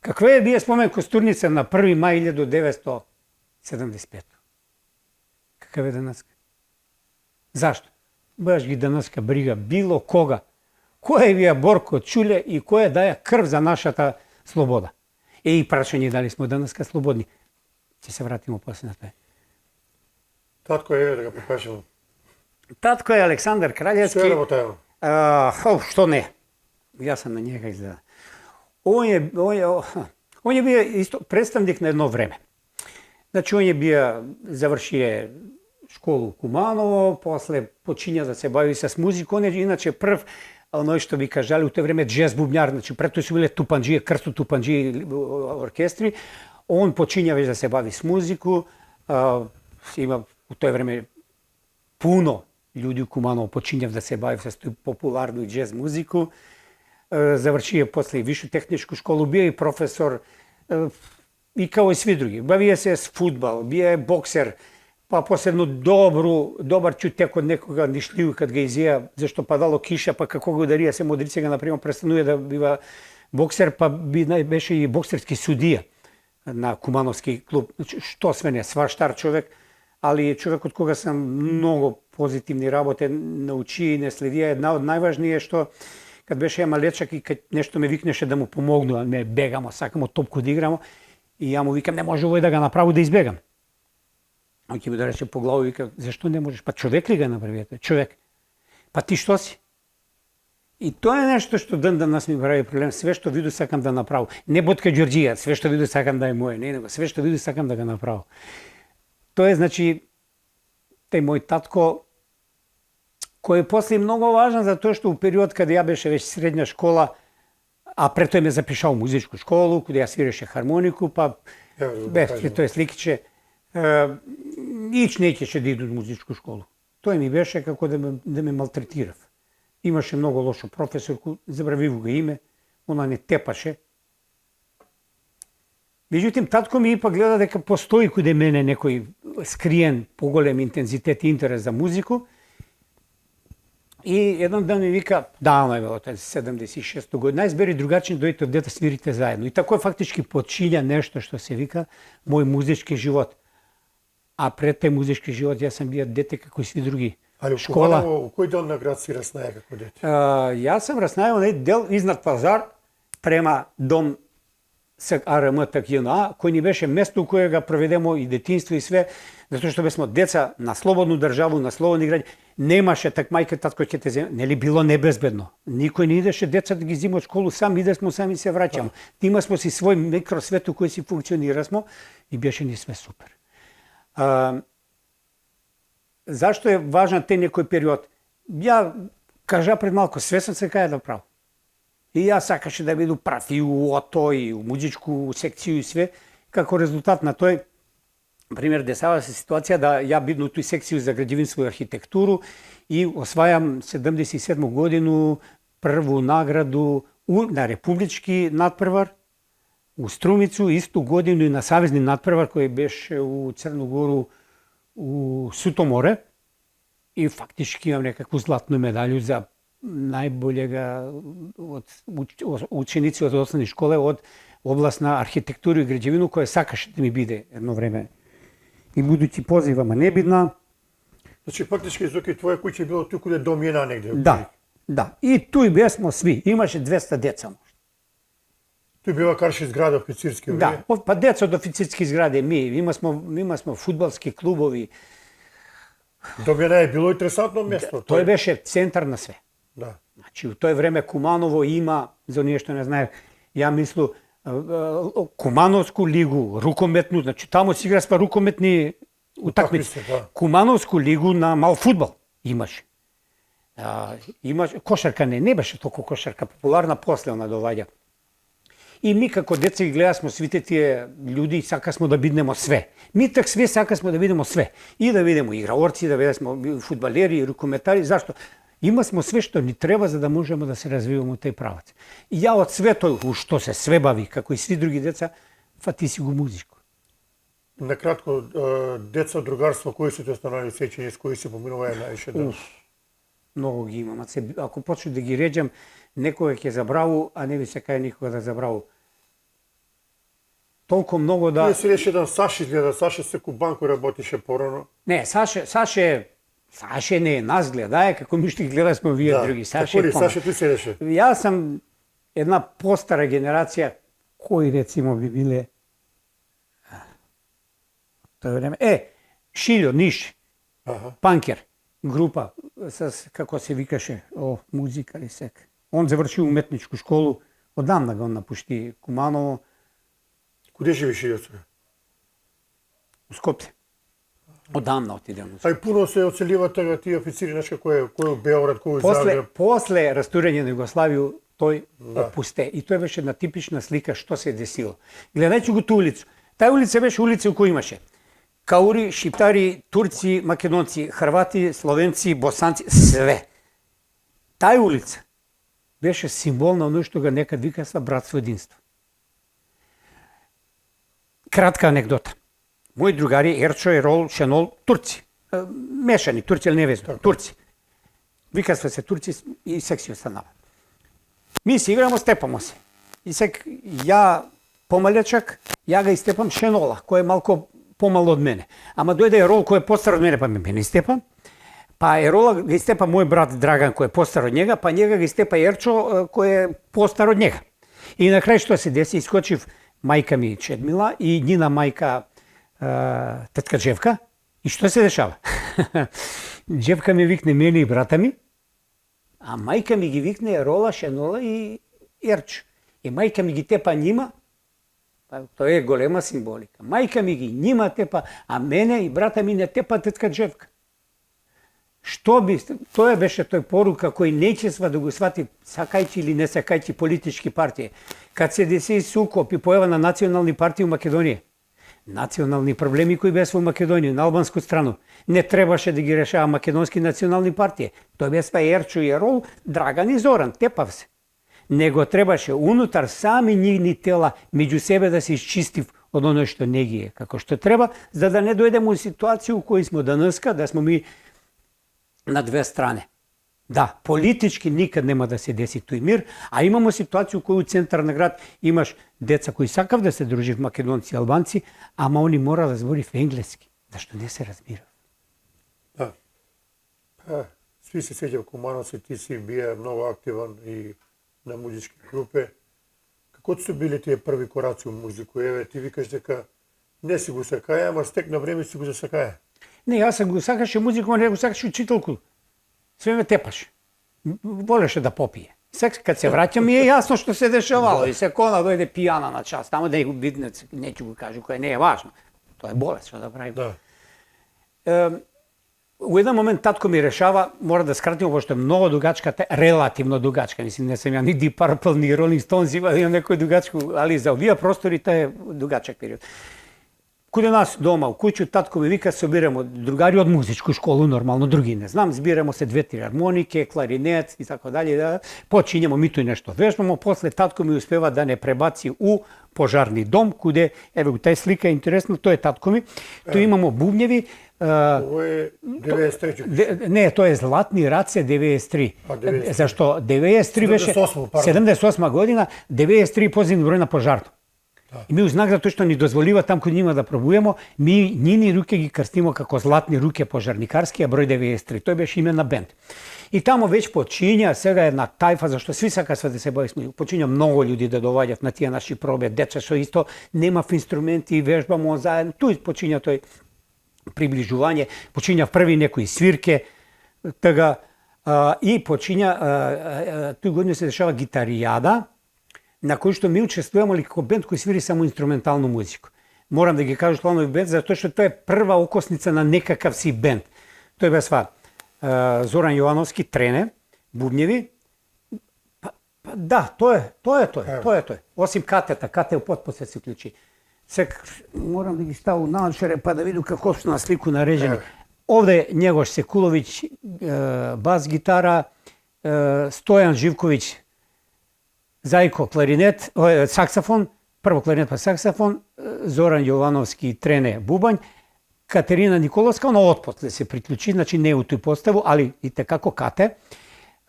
Каква е бие спомен Костурница на 1. мај 1975? Каква е данаска? Зашто? Баш ги данаска брига било кога. Кој е вие Борко Чуле и кој е даја крв за нашата слобода? И прашање дали сме данаска слободни. Ќе се вратиме после на тоа.
Татко е, да го покажем.
Татко е Александар Краљевски.
Што е работа?
Што не? Јас сум на njega изгледа. Он е бија исто представник на едно време. Значи, он е бија, завршие школу у Куманово, после почиња да се бави с музика. Он е иначе прв, оној што би кажали, у тој време джез бубњар, значи пред тој су биле тупанџije, крсту тупанџije оркестри. Он почиња веќе да се бави с музику. Има у тој време пуно луѓе у Куманово почињав да се бави со популарну джез музику. Завршија после и вишу техничку школу, бија и професор и као и сви други. Бавија се с фудбал, бија боксер, па последно добар чутек од некога нишлив кад га изија, зашто падало киша, па како го ударија се мудрица га например престанува да бива боксер, па беше и боксерски судија на Кумановски клуб. Значи, што све не, сваштар човек, али човек од кога сам многу позитивни работи научи и не следија. Една од најважни е што кад беше малечак и кад нешто ме викнеше да му помогнува, ме бегамо, сакамо топку да играмо, и ја му викам, не може овој да га направи да избегам. Он ќе ми да рече по глава и вика, зашто не можеш? Па човек ли га направи? Човек. Па ти што си? И тоа е нешто што ден данас ми прави проблем. Све што виду сакам да направам. Не Ботка Ѓорѓија, све што виду сакам да е моје. Не, све што виду сакам да го направам. Тоа е, значи, тај мој татко, кој е после многу важен за тоа што у период каде ја беше веќе средна школа, а пред тој ме запишал у музичку школу, каде ја свиреше хармонику, па тој сликиче, ич неќеше да иду у музичку школу. Тој ми беше како да ме малтретирав. Имаше многу лошо професорку, забравив го име, она не тепаше. Меѓутоа, татко ми ипак гледа дека постои каде мене некој скриен поголем интензитет и интерес за музику. И еден ден ми вика, давно е било, 76 година, избери другачин, дојте овде да свирите заедно. И тако фактички почиња нешто што се вика мој музички живот. А пред тај музички живот јас сам бија дете како и сви други.
Али школа, у кој дел на град си раснаја како дете?
Јас сам раснајал на дел изнад пазар, према дом АРМ ТКНА, кој ни беше место у кое га проведемо и детинство и све, затоа што бесмо деца на слободну државу, на слободни граѓани. Немаше так мајка татко ќе те земе, нели било небезбедно. Никој не идеше деца да ги зима од школу, сам идесмо, сами се враќамо. Има смо си свој микросвет у кој си функционирасмо и беше ни све супер. Зашто е важен тој некој период? Ја кажа пред малку, све сам се каја да правам. И јас сакаше да биду прав и у ОТО, и у музичку секцију и све. Како резултат на тој, пример, десава се ситуација да ја бидам у тој секцију за граѓевинство и архитектуру и освајам 77 годину прву награду на републички надпревар у Струмицу, исту годину и на Савезни надпревар кој беше у Црногору у Сутоморе и фактички имам некакву златну медалју за најболјега од ученици од основни школе од област на архитектура и граđevину која сакаше да ми биде едно време. И будуќи позивам, а не бидна.
Значи, фактички, Зоки, твоја куќа е било туку дом јена негде.
Да, да. И туј бесмо сви. Имаше 200 деца.
Тој била карши зграда официрски,
да, па деца од официрски згради, има смо фудбалски клубови.
Дом јена е било интересантно место.
Тој беше центар на све.
Да.
Значи, у тој време Куманово има, за оние што не знаев, ја мислу, Кумановску лигу, рукометну, значи таму си играспа рукометни утакмици.
Да.
Кумановску лигу на мал фудбал имаше. Имаше кошарка не беше толку кошарка популарна, после она доаѓа. И ми како деца ги гледасмо сите тие луѓе и сакасмо да биднемо све. Ми так све сакасмо да биднемо све. И да видимо играорци, да видимо фудбалери, рукометари, зашто? Има смо све што ни треба за да можеме да се развиваме у тој правец. И ја од свето у што се све бави, како и сви други деца, фати си го музичко.
Накратко, деца од другарство, кои се те останали сеќања, с кои се поминува највише да?
Многу ги имам. Ако почнем да ги реđам, некој ќе забраву, а не ви се кај никога да забраву. Толку многу да...
Тој се реше еден Саши, изгледа, Саше се кубанко работише порано.
Не, Саше не е нас гледај, како ми што ги гледасме вие други.
Саше тој се реше.
Јас сам една постара генерација, кои рецимо би биле тој време. Шилјо, Ниш, панкер, група, како се викаше, музика или сек. Он заврши уметничку школу, одамна го напушти Куманово.
Куде живи Шилјо сега?
У Скопје. Одамна отидем.
Ај пуно се оцеливат тие официри, значи кој у Београд, кој у Загреб.
После растурење на Југославију, тој опусте. И тоа беше една типична слика што се десило. Гледајќи го ту улицу. Тај улица беше улица у која имаше каури, шиптари, турци, македонци, хрвати, словенци, босанци, све. Тај улица беше символ на оно што го некад викасва братство единство. Кратка анекдота. Мои другари Ерчо, Ерол, Шенол, турци. Мешани, турци или невезно, турци. Викасва се турци и сек си останава. Ми си играмо, степамо се. И сек ја помалечак, ја га истепам Шенола, кој е малко помало од мене. Ама дојде Ерол кој е постар од мене, па мене истепам. Па Ерола га истепа мој брат Драган кој е постар од njega, па njega га истепа Ерчо кој е постар од njega. И на крај што се деси, искочив мајка ми Чедмила и njina мајка тетка Джевка. И што се дешава? Джевка ми викне мене и брата ми, а мајка ми ги викне Ерола, Шенола и Ерчо. И мајка ми ги тепа њима, па тоа е голема символика. Мајка ми ги њима тепа, а мене и брата ми не тепа тетка Джевка. Тоа беше тој порука кој неќесва да го свати, сакајќи или не сакајќи политички партии. Кад се деси сукоп и појава на национални партии у Македонија, национални проблеми кои беа во Македонија, на албанску страну, не требаше да ги решава македонски национални партии. Тоа беа Ерчо и Ерол, Драган и Зоран, тепав се. Него требаше унутар сами нивни тела меѓу себе да се исчистив од оно што не ги е како што треба, за да не дојдеме у ситуација у кој смо данаска, да смо ми на две страни. Да, политички никад нема да се деси тој мир, а имамо ситуација кој у центар на град имаш деца кои сакав да се дружи македонци и албанци, ама они мора да збори енглески, зашто не се разбира.
Да. Сви се сеќав Кумановци, ти си бија многу активан и на музички групи. Како се били тие први кораци у музику? Еве, ти викаш дека не си го сакаја, ама стек на време си го засакаја. Не,
јас го сакаше музику, но не го сакаше учителку. Све ме тепаше. Волеше да попие. Сек кад се враќам ми е јасно што се дешавало. И секона дојде пијана на час, тамо да го видне, неќу го кажу, кој не е важно. Тоа е болест, што да правим.
Да.
У еден момент татко ми решава, мора да скратим, пошто е многу дугачка, релативно дугачка, мислим, не сум ја ни Deep Purple, ни Rolling Stones, има некој дугачко, али за овие простори тоа е дугачак период. Куде нас дома, у куќу, татко ми вика, собирамо другари од музичку школу, нормално, други не знам, збирамо се 2-3 хармонике, кларинет и така дали, да почињемо ми тој нешто вежбамо, после татко ми успева да не пребаци у пожарни дом, куде, еве го тај слика е интересно, тој е татко ми, тој имамо бубњеви.
Ово е 93.
Не, тоа е Златни раце 93.
93.
Зашто 93 беше 78 година, 93 позивни број на пожарно. И ми узнак за тоа што ни дозволива там кога нима да пробуемо, ми нини руке ги крстимо како Златни руке пожарникарски, а број 93. Тој беше име на бенд. И тамо веќе почиња, сега е една тајфа, зашто сви сакаат да се бавиме. Почиња многу луѓе да доаѓаат на тие наши проби, деца што исто немав инструменти, вежбамо заедно. Туј почиња тој приближување, почиња први некои свирке, тага, и почиња, тој година се дешава гитаријада, на кој што ми учествуваме како бенд кој свири само инструменталну музику. Морам да ги кажам чланови бенд, затоа што тоа е прва окосница на некакав си бенд. Тој бе сва Зоран Јовановски, трене, бубњеви. Да, тоа е. Осим катета, кате потпос се уклучи. Сега морам да ги ставам наочаре па да видам како што на слику нареđeni. Овде Njegош Секуловиќ, бас гитара, Стојан Живковиќ, Зајко кларинет, саксофон, прво кларинет па саксофон, Зоран Јовановски трене бубањ, Катерина Николовска, она отпосле се приклучи, значи не у тој поставу, али и како кате.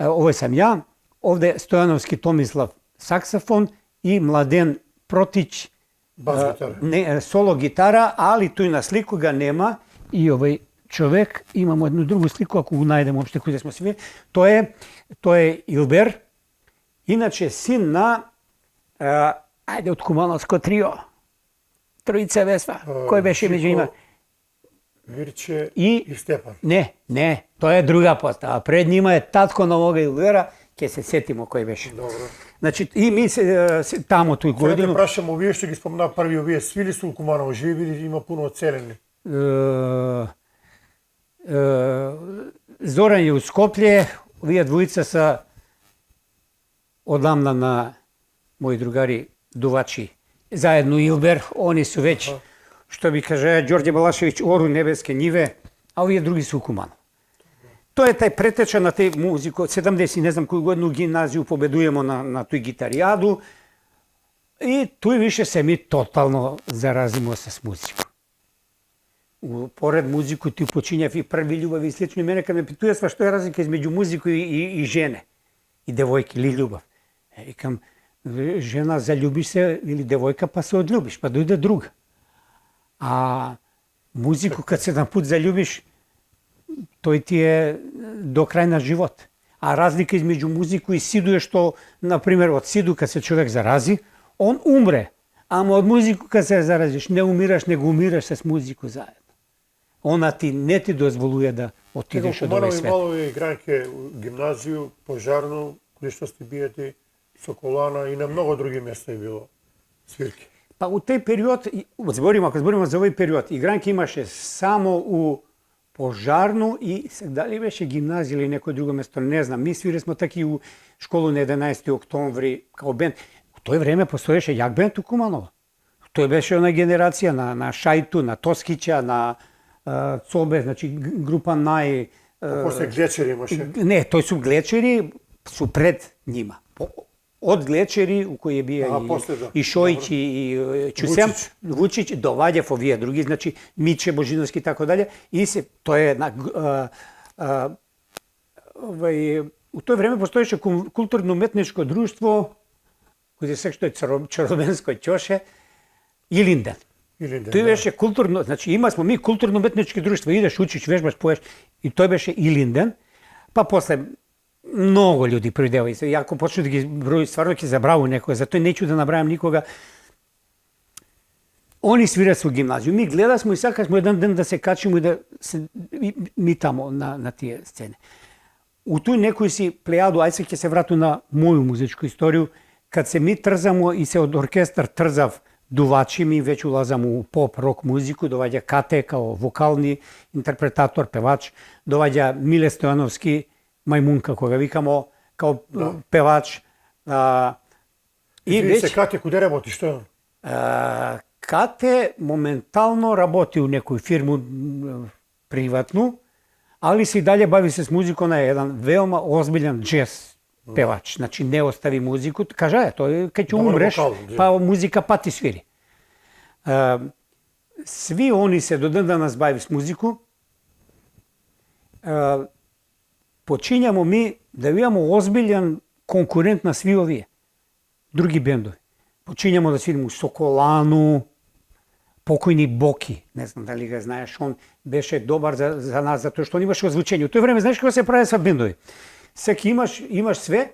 Овој сам ја, овде Стојановски Томислав саксофон и Младен Протиќ соло гитара, али тој на слику га нема и овој човек, имамо едну другу слику, ако го најдем опште кој да сме сви, тоа е Илбер, иначе син на ајде од Кумановско трио, тројца вества, кој беше меѓу има?
Мирче и Степан.
Не, тоа е друга постава. Пред нима е татко на овога Илбера, ќе се сетимо кој беше.
Добро.
Значи, и ми тамо тој годину...
Сега те прашам, овие што ги спомна први, овие свили су у Куманово, живи били, има пуно оцелени?
Зоран е у Скопје, овие двојца са одамна на мои другари дувачи. Заедно Илбер, они су веќе, што би каже Ѓорѓе Балашевиќ, ору небеске ниве, а овие други су у Куманово. Тоа е тај претеча на тај музико, 70, не знам кој годину гимназију победуемо на тој гитаријаду и тој више се ми тотално заразимо с музику. Поред музику ти почињав и први љубави и слично. И мене кога ме питуја што е разлика измеѓу музику и жене, и девојки или љубав. Викам, жена заљубиш се или девојка па се одљубиш, па дојде друга. А музику кад се на пут заљубиш, тој ти е до крај на живот. А разлика измеѓу музику и сиду е што, например, од сиду кад се човек зарази, он умре. Ама од музику кад се заразиш, не умираш, него умираш с музику заедно. Она ти не ти дозволува да отидеш од овој свет.
Мало играјќи у гимназију, пожарно, кој што сте бијати, Соколана и на много други места е било свирки.
Па у тој период, ако збориме за овој период, играњки имаше само у пожарно и дали беше гимназија или некој друго место, не знам. Ми свири смо таки у школу на 11 октомври као бенд. У тој време постоеше јак бенд у Куманово. Тој беше она генерација на Шајту, на Тоскиќа, на Цобе, значи група нај...
После Глечери имаше?
Не, тој су Глечери, су пред нима. Од Глечери, у кој е бија и Шојќ и Чусем, Вучиќ, доваѓав овие други, значи Миче Божиновски и тако дале. И се, тоа е у тој време постоеше културно-уметничко друштво, кој се што е Чаровенско ќоше, и Линден. Тој беше културно, значи има смо ми културно-уметнички друштво, идеш, учиш, вежбаш, поеш, и тој беше и Линден, па после многу луѓе придева и се, ако почну да ги брои, стварно ќе забраву некој, затоа неќу да набрајам никога. Они свират со гимназију, ми гледасмо и сакасмо еден ден да се качимо и да се ми тамо на тие сцене. У тој некој си плејаду, ајде ќе се врату на моју музичку историју, кад се ми трзамо и се од оркестар трзав дувачи, ми веќе улазам у поп, рок музику, доваѓа Кате као вокални интерпретатор, певач, доваѓа Миле Стојановски, Мајмунка, кога викамо, као певач.
И веќе... Кате, куде работи, што е?
Кате моментално работи у некој фирму приватну, али се и далje бави се с музика, на еден велма озбилен джез певач. Значи не остави музику, кажа тој кај ќе умреш, па музика па ти свири. Сви они се до ден данас бави с музику. Почињамо ми да имамо озбилен конкурент на сви овие други бендови. Почињамо да свириме Соколану, покојни Боки, не знам дали го знаеш, он беше добар за нас, затоа што он имаше озвучење. У тој време, знаеш како се прави со бендови? Секи имаш све,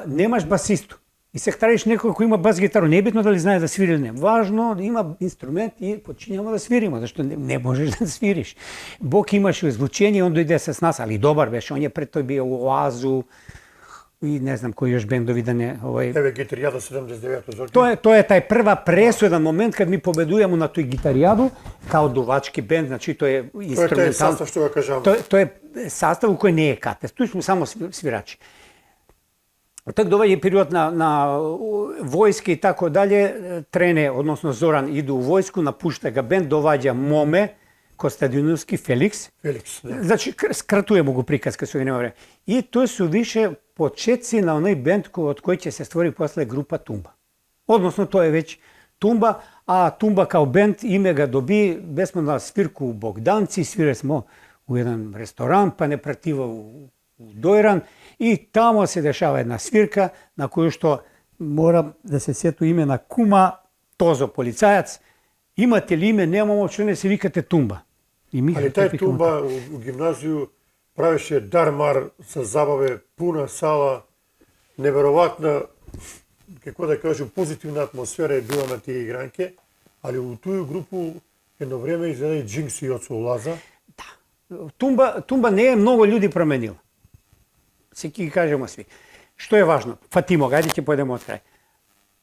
немаш басисту. И се траиш некој кој има бас гитару, не е битно дали знае да свири или не. Важно да има инструмент и почињамо да свириме, зашто не можеш да свириш. Боки имаше озвучење, он дојде с нас, али добар беше, он е пред тој био Оазу, и не знам кои још бендови да не
Еве Гитаријада 79-то Зорки.
Тоа е тај прва пресуден момент кад ми победуваме на тој Гитаријаду као дувачки бенд, значи тој е инструментал.
Тоа е састав што го кажам.
Тој е састав у кој не е кате, тој сме само свирачи. Так доаѓа период на војска и тако дале, Трене, односно Зоран иде у војску, напушта га бенд, доаѓа Моме Костадиновски, Феликс.
Да.
Значи, скратуемо го приказка со нема време. И тој су више почетци на оној бенд од кој ќе се створи после група Тумба. Односно, тоа е веќе Тумба, а Тумба као бенд име га доби, бесмо на свирку у Богданци, свире смо у еден ресторан, па не пратива у Дојран, и тамо се дешава една свирка на која што морам да се сету име на кума Тозо, полицајац. Имате ли име? Немамо, што не се викате Тумба.
Али тај Тумба у гимназију правеше дармар со забаве, пуна сала, неверојатна, како да кажу, позитивна атмосфера е била на тие игранке, али у туј групу едно време изгледа и Джинкс и Јоцо Лаза.
Да. Тумба не е многу луѓи променила. Секи ги кажемо сви. Што е важно? Фатимо, ајде ќе појдеме од крај.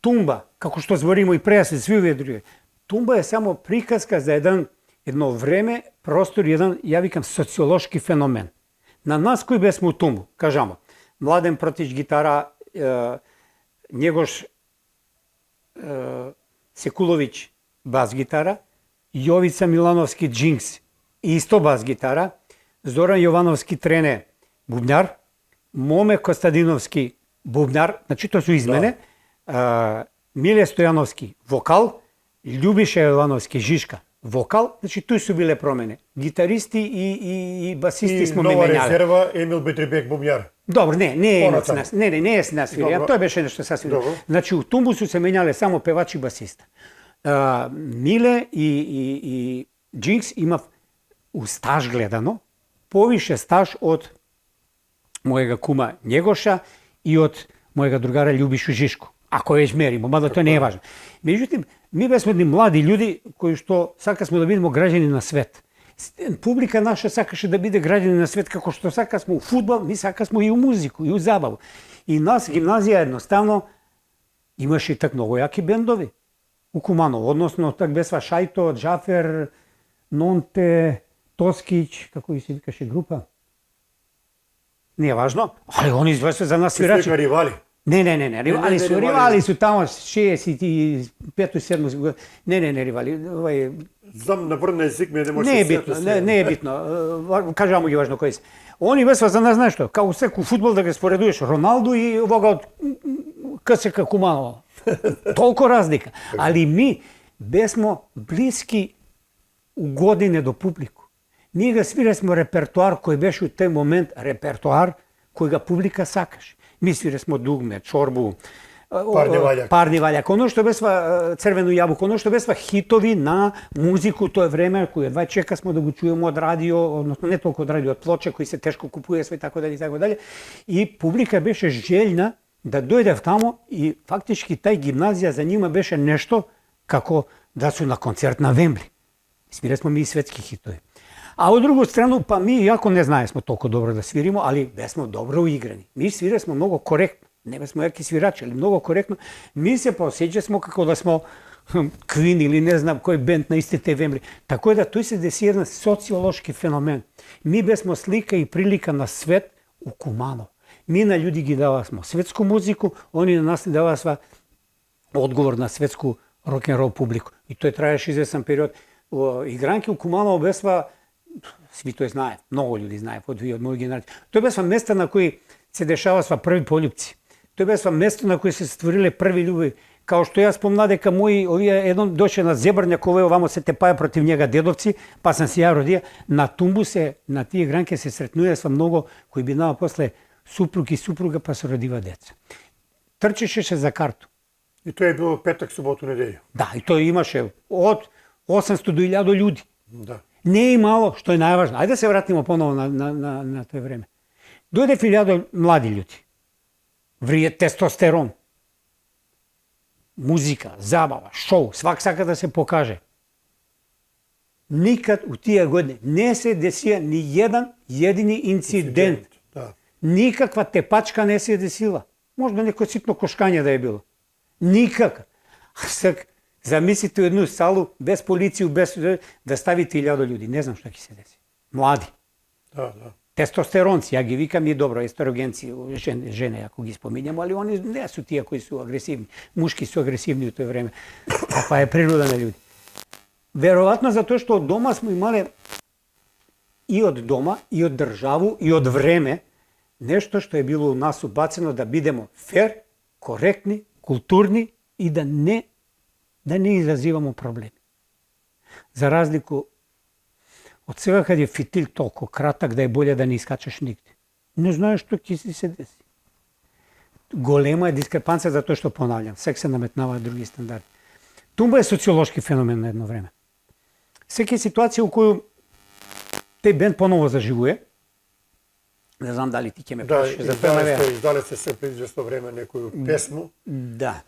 Тумба, како што зборимо и преса, сви овие други, Тумба е само приказка за едно време, простор, еден, ја викам, социолошки феномен. На нас кои бесме у Тумбу, кажамо, Младен Протич гитара, Njegош Секуловиќ бас гитара, Јовица Милановски Джинкс исто бас гитара, Зоран Јовановски Трене бубњар, Моме Костадиновски бубњар, значи тоа су измене, Миле Стојановски вокал, Љубиша Јовановски Жишка вокал, значи тој су биле промени. Гитаристи и басисти смо менјале.
И нова резерва Емил Бетрибек бубњар.
Добро, не е с нас. Не е с нас свири. Тоа беше нешто сасвим. Значи у Тумбу су се менјале само певач и басиста. Миле и Джинкс имав у стаж гледано повише стаж од мојега кума Njegоша и од мојега другара Љубишу Жишко. Ако веќе меримо, мада тоа не е важно. Меѓутоа, ми бесме едни млади људи кои што сакасме да бидеме граѓани на свет. Публика наша сакаше да биде граѓани на свет, како што сакасме у фудбал, ми сакасме и у музику, и у забаву. И нас гимназија едноставно имаше и так многу јаки бендови у Куманово, односно так бесва Шајто, Џафер, Нонте, Тоскиќ, како и се викаше група. Не е важно, али они известни за нас свирачи.
Се ривали.
Не, ривали су тамо 65-7 година. Не, ривали.
Знам на врна език ми не може
не е битно, не е битно. Кажамо ги важно кои се. Они бесва за нас, знаеш што, као секој фудбал да го споредуваш Роналду и овога од КСК Куманово. Толку разлика. Али ми бесмо блиски у године до публику. Ние го свиресмо репертуар кој беше у тој момент репертуар кој га публика сакаше. Ми свиресмо Дугме, Чорбу, Парни ваљак, оно што бесва Црвено јабуко, оно што бесва хитови на музику тоа време, кој едва чекасмо да го чуеме од радио, односно не толку од радио, од плоче кои се тешко купува све така дали и така дали. И публика беше желјна да дојде тамо и фактички тај гимназија за нима беше нешто како да су на концерт на Вембли. Свиресмо ми и светски хитови. А од друга страна, па ми јако не знаесме толку добро да свиримо, али бесме добро уиграни. Ми свиресмо многу коректно. Не бесме јаки свирачи, али многу коректно. Ми се посеќавме како да смо Квин или не знам кој бенд на истите Вембли. Така да тој се деси еден социолошки феномен. Ми бесмо слика и прилика на свет у Куманово. Ми на луѓе ги давасмо светску музику, они на нас давасва одговор на светску рок-н-рол публику. И тој траеше известен период. Игранки у Куманово бесва, сви тој знае, многу луѓе знае, од моја генерација. Тој бесва места на кои се дешава сва први пољупци. Тој бесва место на кои се створиле први љуби. Као што јас спомна дека мои овие еден доше на Зебрњак, овој овамо се тепаја против njega дедовци, па сам се ја родија, на тумбу се, на тие гранки се сретнуја сва многу кои биднава после супруг и супруга па се родива деца. Трчеше за карту.
И тоа е било петак, суботу, неделја.
Да, и тој имаше од 800 до 1000 луѓе.
Да.
Не е мало, што е најважно. Ајде да се вратиме поново на тој време. Дојде 1000 млади луѓе. Врие тестостерон. Музика, забава, шоу, свак сака да се покаже. Никад у тие години не се десија ни еден едини инцидент.
Да.
Никаква тепачка не се десила. Можда некој ситно кошкање да е било. Никак. Сак, замислите едну салу без полиција, без да ставите 1000 луѓе. Не знам што ќе се деси. Млади.
Да, да.
Тестостеронци, ја ги викам и добро, естерогенци, жене, ако ги споминјам, али они не су тие кои су агресивни. Мушки су агресивни у тој време. Таква е природа на луѓе. Веројатно затоа што од дома сме имале и од дома, и од државу, и од време, нешто што е било у нас убацено да бидеме фер, коректни, културни и да не изазивамо проблеми. За разлику од сега каде е фитил толку кратак да е боле да не искачаш нигде. Не знаеш што ќе си се деси. Голема е дискрепанција затоа што понавljам, сега се наметнаваат други стандарди. Тумба е социолошки феномен на едно време. Секоја ситуација у коју тој бенд поново заживува. Не знам дали ти ќе ме
Да,
прашаш за тоа.
издале се пред известно време некоju песму.
Да.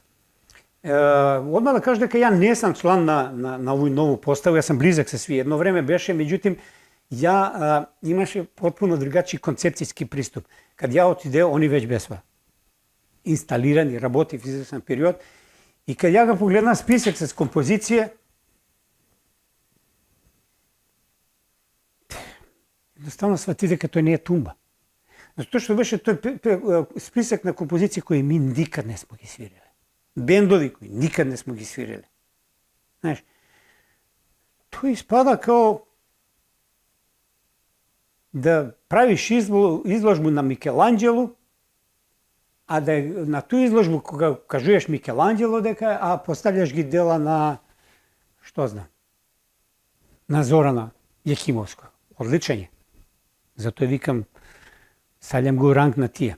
Одма да кажам дека ја не сум члан на овој ново постав, јас сум близак со сви. Едно време беше, меѓутим, ја имаше потпуно другачи концепцијски приступ. Кад ја отиде, они веќе бесва инсталирани, работи в известен период. И кад ја го погледнам список с композиција, едноставно свати дека тој не е тумба. Затоа што беше тој список на композиции кои ми никад не сме ги свириле. Бендови кои никад не сме ги свириле. Знаеш, тој испада као да правиш изложбу на Микеланджело, а да на тој изложбу кога кажуваш Микеланджело дека, а поставljаш ги дела на, што знам, на Зорана Јекимовска. Одличен е. Затоа викам, ставljам го ранг на тие.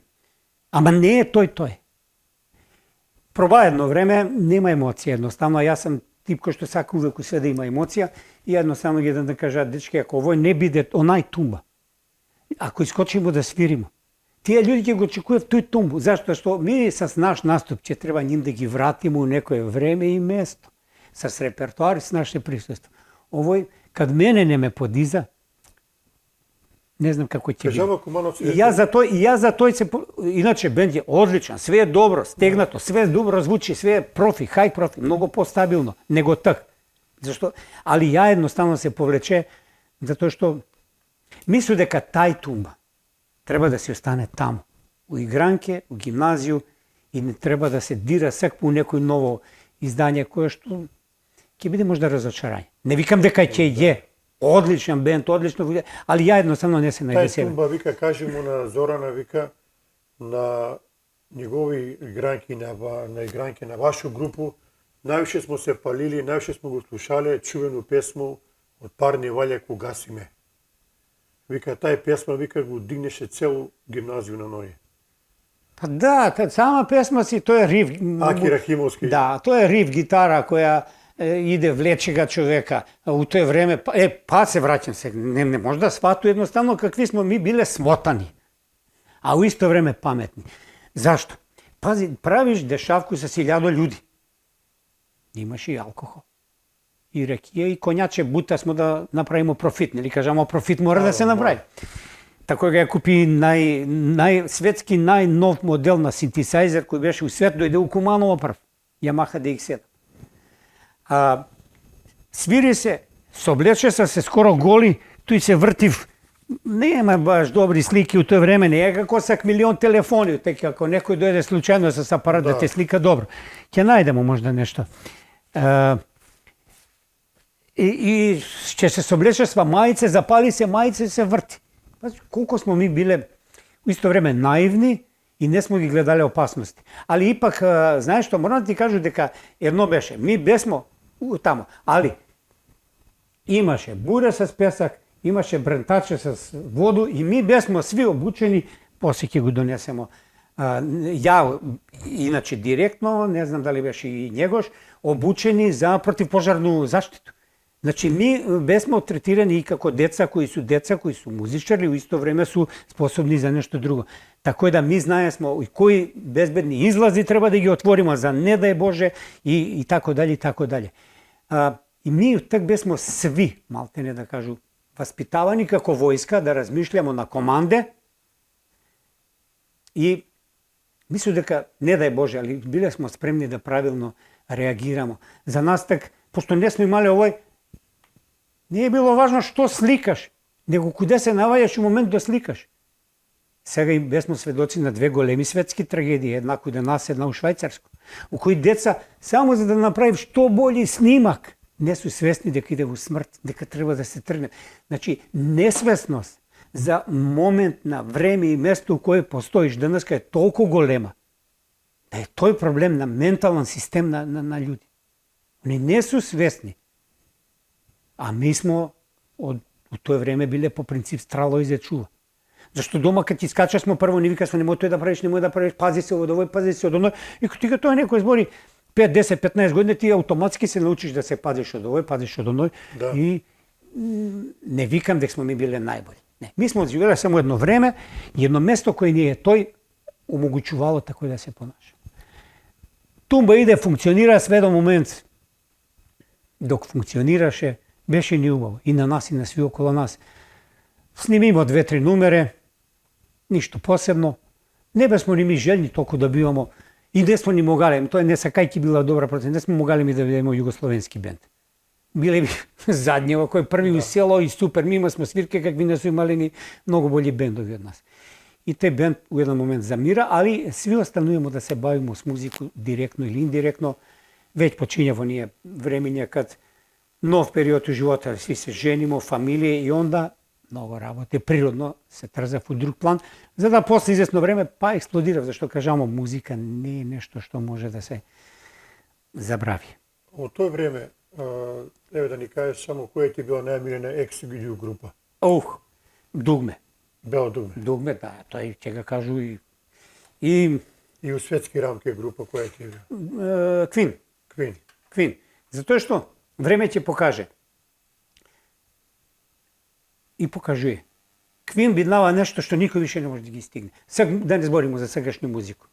Ама не е тој. Проба едно време, нема емоција едноставно, јас сам тип кој што сака увек све да има емоција и едноставно ги да кажа, дечки, ако овој не биде онај тумба, ако искочимо да свиримо, тие луѓе ќе го очекуваат тој тумбу. Зашто? Што ми с наш наступ ќе треба ним да ги вратиме у некое време и место. С репертуар и с наше присуство. Овој, кад мене не ме подиза, не знам како ќе биде. И јас за тој се... Иначе бенд е одличен, све е добро, стегнато, све добро звучи, све е профи, хај профи, многу постабилно, него так. Зашто? Али ја едноставно се повлече, затоа што мислам дека тај тумба треба да се остане таму, у игранке, у гимназију и не треба да се дира секој некој ново издање кое што ќе биде можда разочарање. Не викам дека ќе е одличен бенд, одлично, али ја едноставно не се најде себе.
Тај тумба, вика, кажи му на Зорана, вика, на негови игранки, на игранки на вашу групу, највише смо се палили, највише смо го слушале чувену песму од Парни валја кога симе. Вика, тај песма, вика, го дигнеше цел гимназију на ноги.
Па да, сама песма си, тој е риф.
Аки Рахимовски.
Да, тој е риф гитара која иде влече га човека. У тој време, па се враќам се, не може да свату едноставно какви смо ми биле смотани, а у исто време паметни. Зашто? Пази, правиш дешавку со 1000 луѓе. Имаш и алкохол. И ракија и коњаче бута смо да направиме профит, нели кажамо профит мора да се направи. Тако ја купи светски најнов модел на синтесајзер кој беше у свет, дојде у Куманово прв, Yamaha DX7. Свири се, соблече се скоро голи, тој се вртив, нема баш добри слики у тој време, не е како сак милион телефони, така ако некој дојде случајно со апарат да те слика добро. Ќе најдемо можда нешто. И ќе се соблечеш во мајце, запали се мајце, се врти. Пази, колку смо ми биле у исто време наивни и не смо ги гледале опасности. Али ипак, знаеш што, морам да ти кажу дека едно беше, ми бесмо тамо, али имаше буре с песак, имаше брентаче с воду и ми бесмо сви обучени, после ќе го донесемо. Ја, иначе директно, не знам дали беше и Njegош, обучени за противпожарну заштиту. Значи, ми бесмо третирани и како деца кои су музичари, у исто време су способни за нешто друго. Така да ми знаесмо и кои безбедни излази треба да ги отвориме за не дај Боже и тако дали и тако дали. И ми так бесмо сви, малтене да кажу, васпитавани како војска да размишљамо на команде и мислу дека не дај Боже, али биле смо спремни да правилно реагирамо. За нас так, пошто не сме имале овој, не е било важно што сликаш, него куде се наваѓаш у момент да сликаш. Сега и бесмо сведоци на две големи светски трагедии, една куде нас, една у Швајцарско, у кои деца, само за да направи што бољи снимак, не су свесни дека иде во смрт, дека треба да се тргне. Значи, несвесност за момент на време и место у кое постоиш денеска е толку голема, да е тој проблем на ментален систем на луѓе. Они не су свесни. А ми смо од тој време биле по принцип страло и зечува. Зашто дома кога ти скачаш смо прво ни викаш немој тој да правиш, пази се од овој, пази се од оној. И кога ти го тоа некој збори 5, 10, 15 години ти автоматски се научиш да се пазиш од овој, пазиш од оној. Да. И не викам дека смо ми биле најболи. Не, ми смо живеле само едно време и едно место кое ни е тој омогучувало тако да се понаша. Тумба иде, функционира све до момент. Док функционираше, беше ни убаво. И на нас, и на сви около нас. Снимимо 2-3 номере, ништо посебно. Не бесмо ни ми желни толку да бивамо. И не смо ни могали, тоа не сакајки била добра процент, не смо могали ми да бидеме југословенски бенд. Биле би задњево, кој први у село и супер, мимо смо свирке какви не су имали ни многу болji бендови од нас. И тој бенд у еден момент замира, али сви остануваме да се бавимо с музику директно или индиректно. Веќе почиња во ние времења кад нов период у живота, сви се женимо, фамилија и онда многу работи, природно се трзав у друг план, за да после известно време па експлодирав, зашто кажамо музика не е нешто што може да се забрави.
Од тој време, еве да ни кажеш само која ти била најмилена екс-гидио група?
Дугме.
Бео Дугме.
Дугме, да, тој ќе го кажу и
у светски рамки група која ти е?
Квин. Затоа што време ќе покаже. И покажува. Квин биднава нешто што никој више не може да ги стигне. Сега да не збориме за сегашну музику.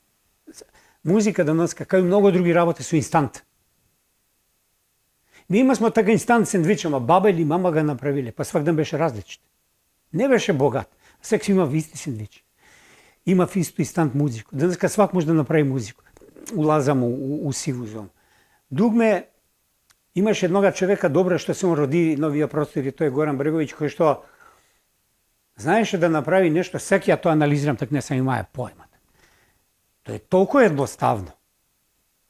Музика данас, како и многу други работи, су инстант. Ми имасмо така инстант сендвич, ама баба или мама го направиле, па свак ден беше различит. Не беше богат. Сега си имав исти сендвич. Имав исто инстант музику. Денеска свак може да направи музику. Улазам у сиву зону. Дугме имаше еднога човека добра што се он роди новија простори, тој е Горан Бреговиќ, кој што знаеше да направи нешто, сега ја тоа анализирам, так не сам имаја појмат. Тоа е толку едноставно,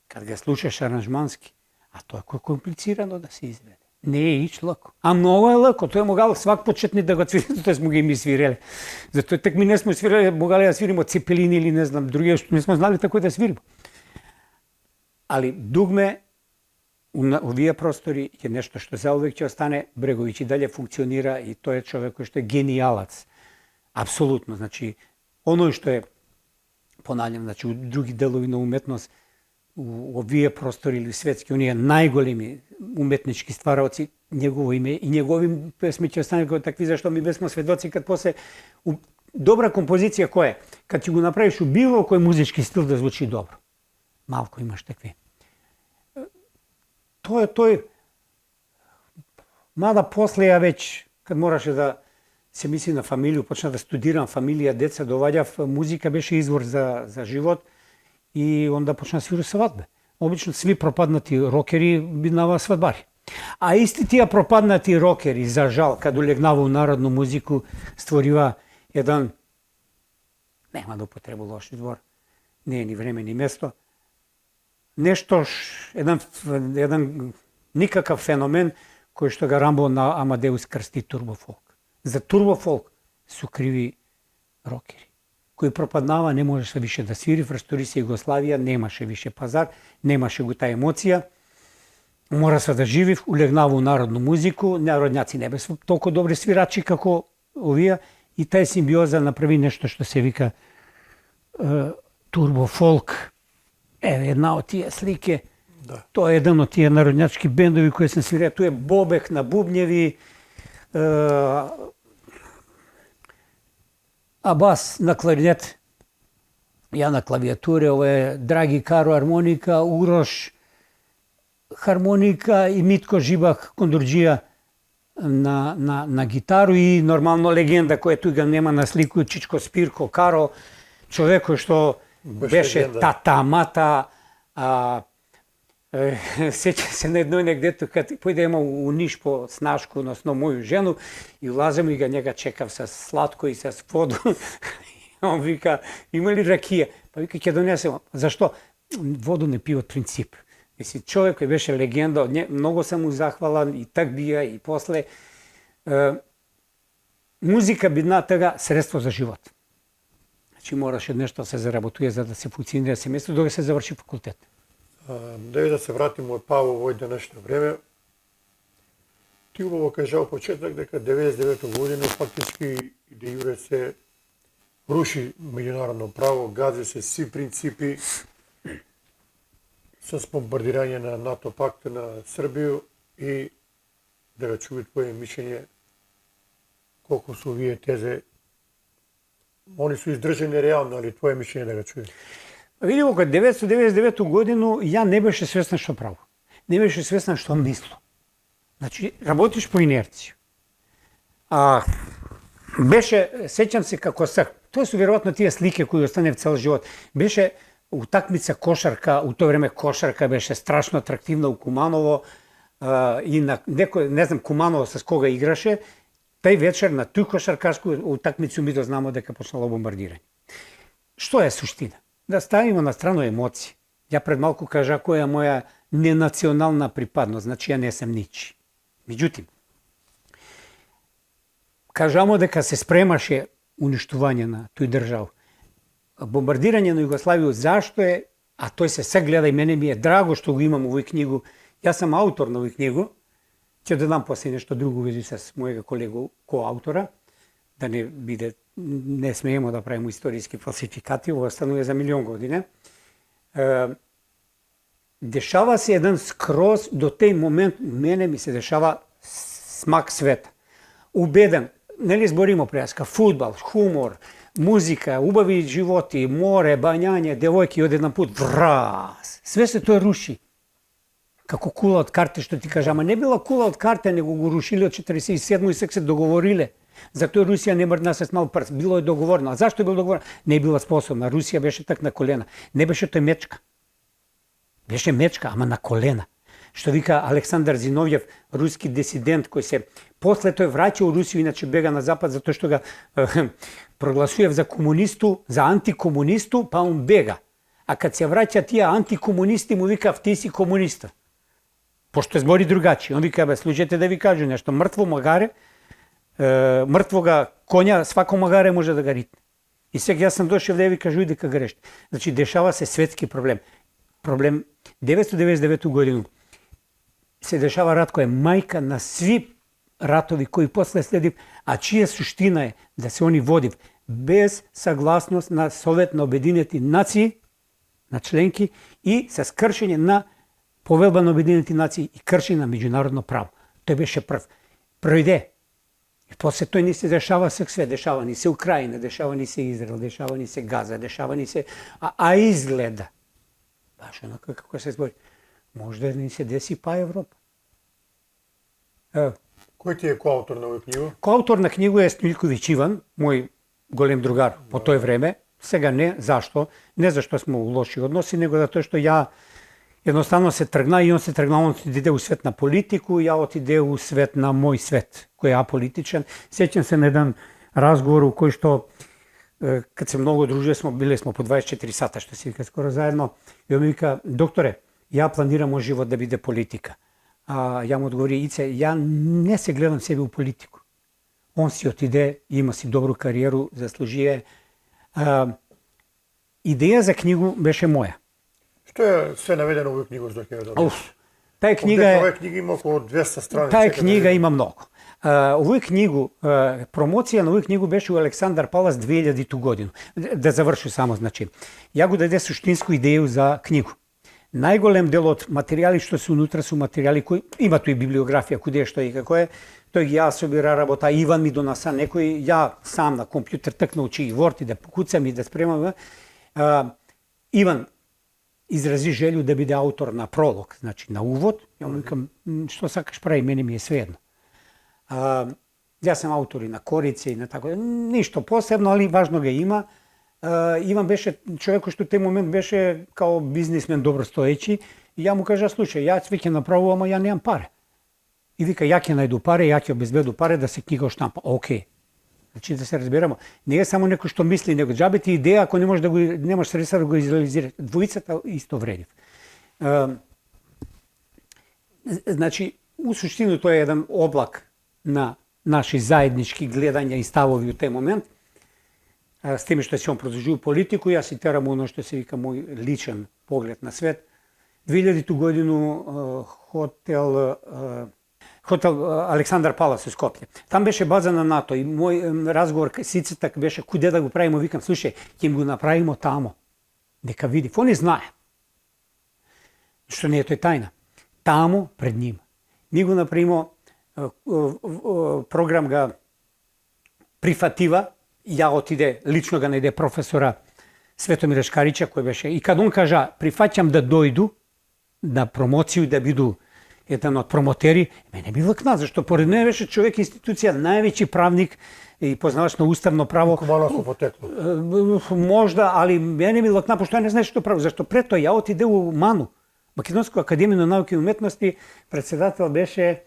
кад го слушаш аранжмански, а тоа е комплицирано да се изведе. Не е ич лако. А многу е лако, тој могал свак почетни да го свири, тоа смо ги ми свиреле. Затоа так ми не сме свиреле, могали да свиримо Цепелини или не знам, други, што не сме знали тако да свиримо. Али Дугме, овие простори е нешто што заувек ќе остане. Бреговиќ и дале функционира и тој е човек кој што е генијалац. Апсолутно, значи, оној што е, понавljам, значи, у други делови на уметност, у овие простори или светски, оние најголеми уметнички ствараоци, негово име и негови песми ќе остане како такви, зашто ми бесмо сведоци кад после добра композиција која е, кад ќе го направиш у било кој музички стил да звучи добро. Малку имаш такви. Тој, мада после ја веќе, кад мораше да се мисли на фамилија, почна да студирам фамилија, деца, доваѓав, музика беше извор за живот и онда почна да свиру свадбе. Обично сви пропаднати рокери биднава свадбари. А исти тие пропаднати рокери, за жал, кад улегнава у народну музику, створива еден, нема да употребу лош збор, не е ни време ни место, еден никакав феномен кој што го рамбо на Амадеус крсти турбофолк. За турбофолк су криви рокери. Кој пропаднава, не можеше више да свири, врстори се Југославија, немаше више пазар, немаше го таа емоција. Мора се да живи, улегнава у народну музику, народњаци не беа толку добри свирачи како овие, и тај симбиоза направи нешто што се вика турбофолк. Една од тие слики,
Да.
тоа е еден од тие народњачки бендови кои се свирија, тоа е Бобек на бубњеви, Абас на кларинет, ја на клавиатуре, ова е Драги Каро армоника, Урош хармоника и Митко Жибак кондурџија на гитару и нормално легенда која тука нема на слику Чичко Спирко Каро, човек кој што беше
легенда.
тата-мата, сеќа се на едно негдето кад појдемо у Ниш по Снашку, односно моју жену, и улазам и njega чекав со сладко и со воду. Он вика, има ли ракија? Па вика, ќе донесем. Зашто? Воду не пи од принцип. Мисли, човек кој беше легенда, многу сам му захвалан и так бија и после. Музика бидна тога средство за живот. Значи мораше нешто се заработува за да се функционира семејство, додека се заврши факултет.
Да се вратиме од Павло во денешно време. Ти убаво кажа во почеток дека 99 година фактички де јуре се руши меѓународно право, гази се си принципи со бомбардирање на НАТО пакт на Србија и да го чуи твое мишење колку су овие тезе, они су издржани реално, али твое мишење да го чуи.
Види, кога 1999 годину ја не беше свесна што право. Не беше свесна што мисло. Значи, работиш по инерција. Беше, сеќам се како сак, тоа су веројатно тие слики кои останев цел живот. Беше утакмица кошарка, у тоа време кошарка беше страшно атрактивна у Куманово, и на некој, не знам, Куманово с кога играше, тај вечер на тој кошаркарску утакмицу ми дознамо дека почнало бомбардирање. Што е суштина? Да ставиме на страно емоции. Ја пред малку кажа која е моја ненационална припадност, значи ја не сум ничи. Меѓутим, кажамо дека се спремаше уништување на тој држава. Бомбардирање на Југославија, зашто е, а тој се се гледа и мене ми е драго што го имам овој книгу. Јас сам аутор на овој книгу. Ќе додам после нешто друго вези с мојега колега коаутора, да не биде, не смеемо да правиме историски фалсификати, ова останува за милион години. Дешава се еден скроз, до тој момент мене ми се дешава смак света. Убеден, нели зборимо преска, фудбал, хумор, музика, убави животи, море, бањање, девојки, одеднан пут враз. Све се тоа руши. Како кула од карте, што ти кажа, ама не била кула од карте, него го рушили од 47 и сек се договориле. Затоа Русија не мрдна се смал прст. Било е договорено. А зашто е било договорено? Не била способна. Русија беше так на колена. Не беше тој мечка. Беше мечка, ама на колена. Што вика Александар Зиновјев, руски дисидент кој се после тој враќа у Русија, иначе бега на запад затоа што га прогласував за комунисту, за антикомунисту, па он бега. А кад се враќа тие антикомунисти му вика ти си комуниста. Пошто збори другачи. Он вика, бе, слушајте да ви кажу нешто, мртво магаре, мртвога коња, свако магаре може да го ритне. И сега јас сам дошел да ви кажу дека грешите. Значи, дешава се светски проблем. Проблем 1999 годину се дешава рат кој е мајка на сви ратови кои после следив, а чија суштина е да се они водив без согласност на Совет на Обединети нации, на членки, и со кршење на Повелба на Обединети нации и кршење на меѓународно право. Тој беше прв. Пројде. И после тој ни се дешава све, дешава ни се Украина, дешава ни се Израел, дешава ни се Газа, дешава ни се... А изгледа, баш онака како се збори, може да ни се деси па Европа.
Кој ти е коаутор на овој книга?
Коаутор на книга е Стојковиќ Иван, мој голем другар по тој време. Сега не, зашто? Не зашто сме у лоши односи, него затоа што ја едноставно се тргна и он се тргна, он отиде у свет на политику, ја отиде у свет на мој свет, кој е аполитичен. Сеќам се на еден разговор у кој што Kad se mnogo družili smo, bili smo po 24 sata, što se vika, skoro zajedno. I on mi vika, doktore, ja planiram moj život da bude politika. A ja mu odgovori, Ice, ja ne se gledam sebi u politiku. On si otide, ima si dobru karijeru, zaslužuje. Ideja za knjigu беше моја.
Што е се наведено во книгу за 1000 години?
Таа книга е...
Оваа книга има околу 200 страници.
Таа книга има многу. Овој книгу, промоција на овој книгу беше у Александар Палас 2000 годину. Да заврши само, значи. Ја го даде суштинску идеju за книгу. Најголем дел од материјали што се унутра су материјали кои има тој библиографија куде што и како е. Тој ги ја собира работа, Иван ми донаса некој, ја сам на компјутер так научи и Word и да покуцам и да спремам. Иван изрази желју да биде автор на пролог, значи на увод. Ја му викам, што сакаш прави, мене ми е svejedno. Јас сам автор и на корице и на тако, ништо посебно, али важно га има. Иван беше човек кој што тој момент беше као бизнисмен добро стоечи и ја му кажа, слушај, јас веќе направувам, ама ја немам пари. И вика, ја ќе најду пари, ја ќе обезбеду пари да се книга штампа. Океј. Значи да се разберемо, не е само некој што мисли, него џабе ти идеја ако не можеш да го немаш средства да го изреализираш. Двојцата исто вредив. Значи, у суштина тоа е еден облак на наши заеднички гледања и ставови у тој момент. С теми што се он продолжува политику, јас си терам оно што се вика мој личен поглед на свет. 2000 годину хотел Александар Палас у Скопје. Там беше база на НАТО и мој разговор сицата беше куде да го правимо, викам, слушај, ќе го направимо тамо. Нека види, они знае. Што не е тој тајна. Тамо пред ним. Ми го направимо, програм га прифатива, ја отиде, лично га најде професора Светомир Шкарича, кој беше, и кад он кажа, прифаќам да дојду на промоцију, да биду еден од промотери, мене ми лакна, зашто поред мене беше човек институција, највеќи правник и познавач на уставно право.
Кумановско потекло.
Можда, али мене ми лакна, пошто ја не знаеш што право, зашто пред тоа ја отиде у МАНУ, Македонска академија на науки и уметности, председател беше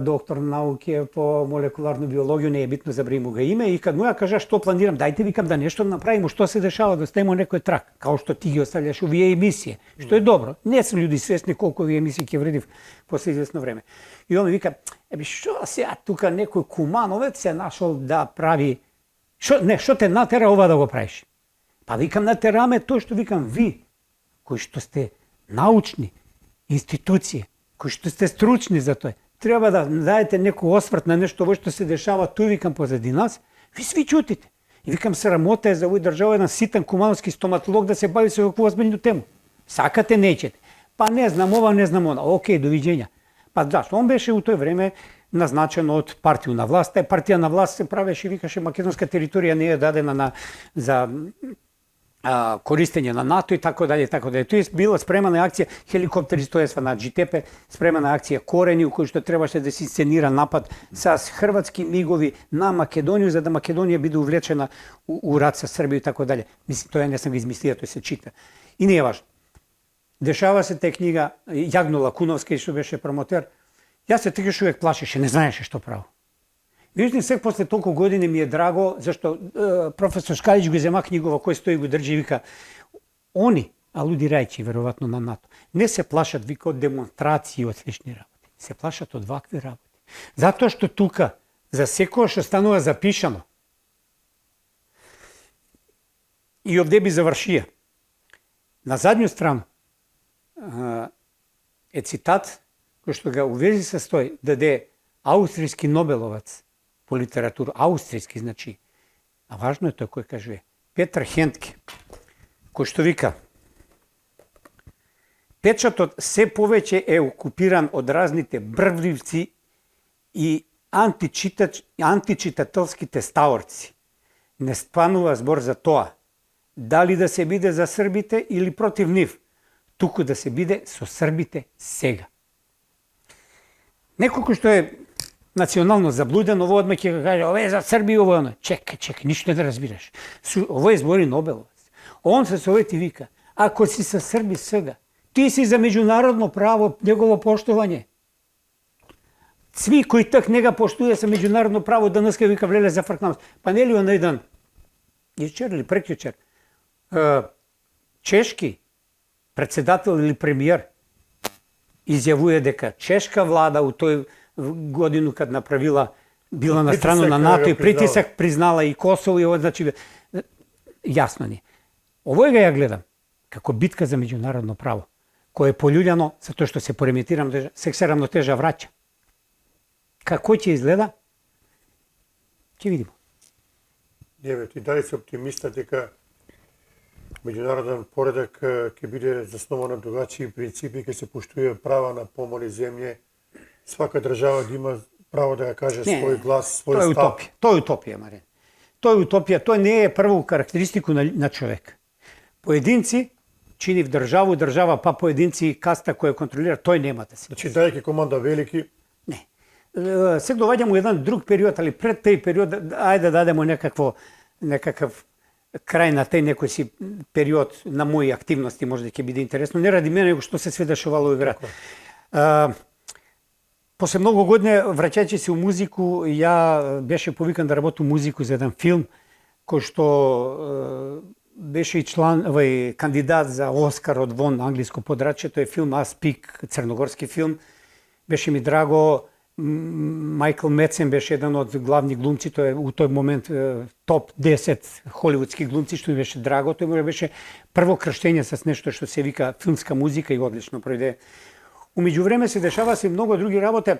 доктор науки по молекуларна биологија, не е битно, забравимо га име, и кад му ја кажа што планирам, дајте викам да нешто направиме, што се дешава, да ставиме некој трак, као што ти ги оставljаш овие емисија, што е добро. Не се луѓе свесни колку овие емисии ќе вредив после известно време. И он ми вика, што сега тука некој Кумановец се нашол да прави, што те натера ова да го правиш? Па викам, натераме тоа што викам ви, кои што сте научни институции, кои што сте стручни за тоа, треба да даете некој осврт на нешто во што се дешава тој, викам, позади нас, ви сви чутите. И викам, срамота е за овој држава еден ситен кумановски стоматолог да се бави со оваква озбилна тема. Сакате, неќете. Па не знам ова, не знам она. Океј, довиѓења. Па зашто? Он беше у тој време назначен од партија на власт. Партија на власт се правеше, викаше, македонска територија не е дадена за користење на НАТО и така дале, така дале. Тоа е била спремана акција, хеликоптери стоества на Джитепе, спремана акција Корени, у кој што требаше да се сценира напад со хрватски мигови на Македонија, за да Македонија биде увлечена у рат со Србија и така дале. Мислам, тоа не сам го измислија, тоа се чита. И не е важно. Дешава се таа книга, Јагно Лакуновска, што беше промотер. Јас се тегаш увек плашеше, не знаеше што право. Меѓутоа, сек после толку години ми е драго, зашто професор Шкалич го зема книгова кој стои го држи и вика, они, алудирајќи веројатно на НАТО, не се плашат, вика, од демонстрации и од слични работи. Се плашат од вакви работи. Затоа што тука, за секоја што станува запишано, и овде би завршија, на задњу страну е цитат кој што га увези се стои, даде аустријски нобеловац по литература, аустријски, значи, а важно е тој кој кажува, Петар Хендке, кој што вика, печатот се повеќе е окупиран од разните брвливци и античитателските ставорци. Не станува збор за тоа, дали да се биде за србите или против нив, туку да се биде со србите сега. Некој кој што е национално заблуден, ово одма ќе каже, ова е за Србија, ово е. Чекај, ништо не да разбираш. Ово е збори Нобеловец. Он се совети вика, ако си со Срби сега, ти си за меѓународно право, негово поштување. Сви кои так не га поштуја со меѓународно право, денеска вика влеле за фркнамс. Па нели он еден jučer или prekjučer, češki председател или премиер изјавува дека чешка влада у тој годину кад направила била на страна на НАТО и притисак признала и Косово и ова, значи јасно ни. Овој ја гледам како битка за меѓународно право, кое е полюљано затоа што се поремитира се рамнотежа враќа. Како ќе изгледа? Ќе видиме.
Еве, ти дали се оптимиста дека меѓународен поредок ќе биде заснован на другачи принципи, ќе се поштува права на помали земје, свака држава да има право да ја каже свој глас, свој став.
Тоа е утопија, Марин. Тоа е утопија, тоа не е прво карактеристику на човек. Поединци чини в државу, држава па поединци каста која контролира, тој нема да се.
Значи дајќи команда велики.
Не. Се доаѓаме у еден друг период, али пред тој период ајде да дадемо некакав крај на тој некој си период на мои активности, може да ќе биде интересно. Не ради мене, него што се све дешавало во игра. После многу години, враќајќи се у музику, ја беше повикан да работам музику за еден филм, кој што беше и члан, кандидат за Оскар од вон англиско подрачје, тој е филм Аз Пик, црногорски филм. Беше ми драго, Майкл Мецен беше еден од главни глумци, тој е у тој момент топ 10 холивудски глумци, што ми беше драго. Тој му беше прво крштење с нешто што се вика филмска музика и одлично пројде. Умеѓу време се дешава се многу други работи.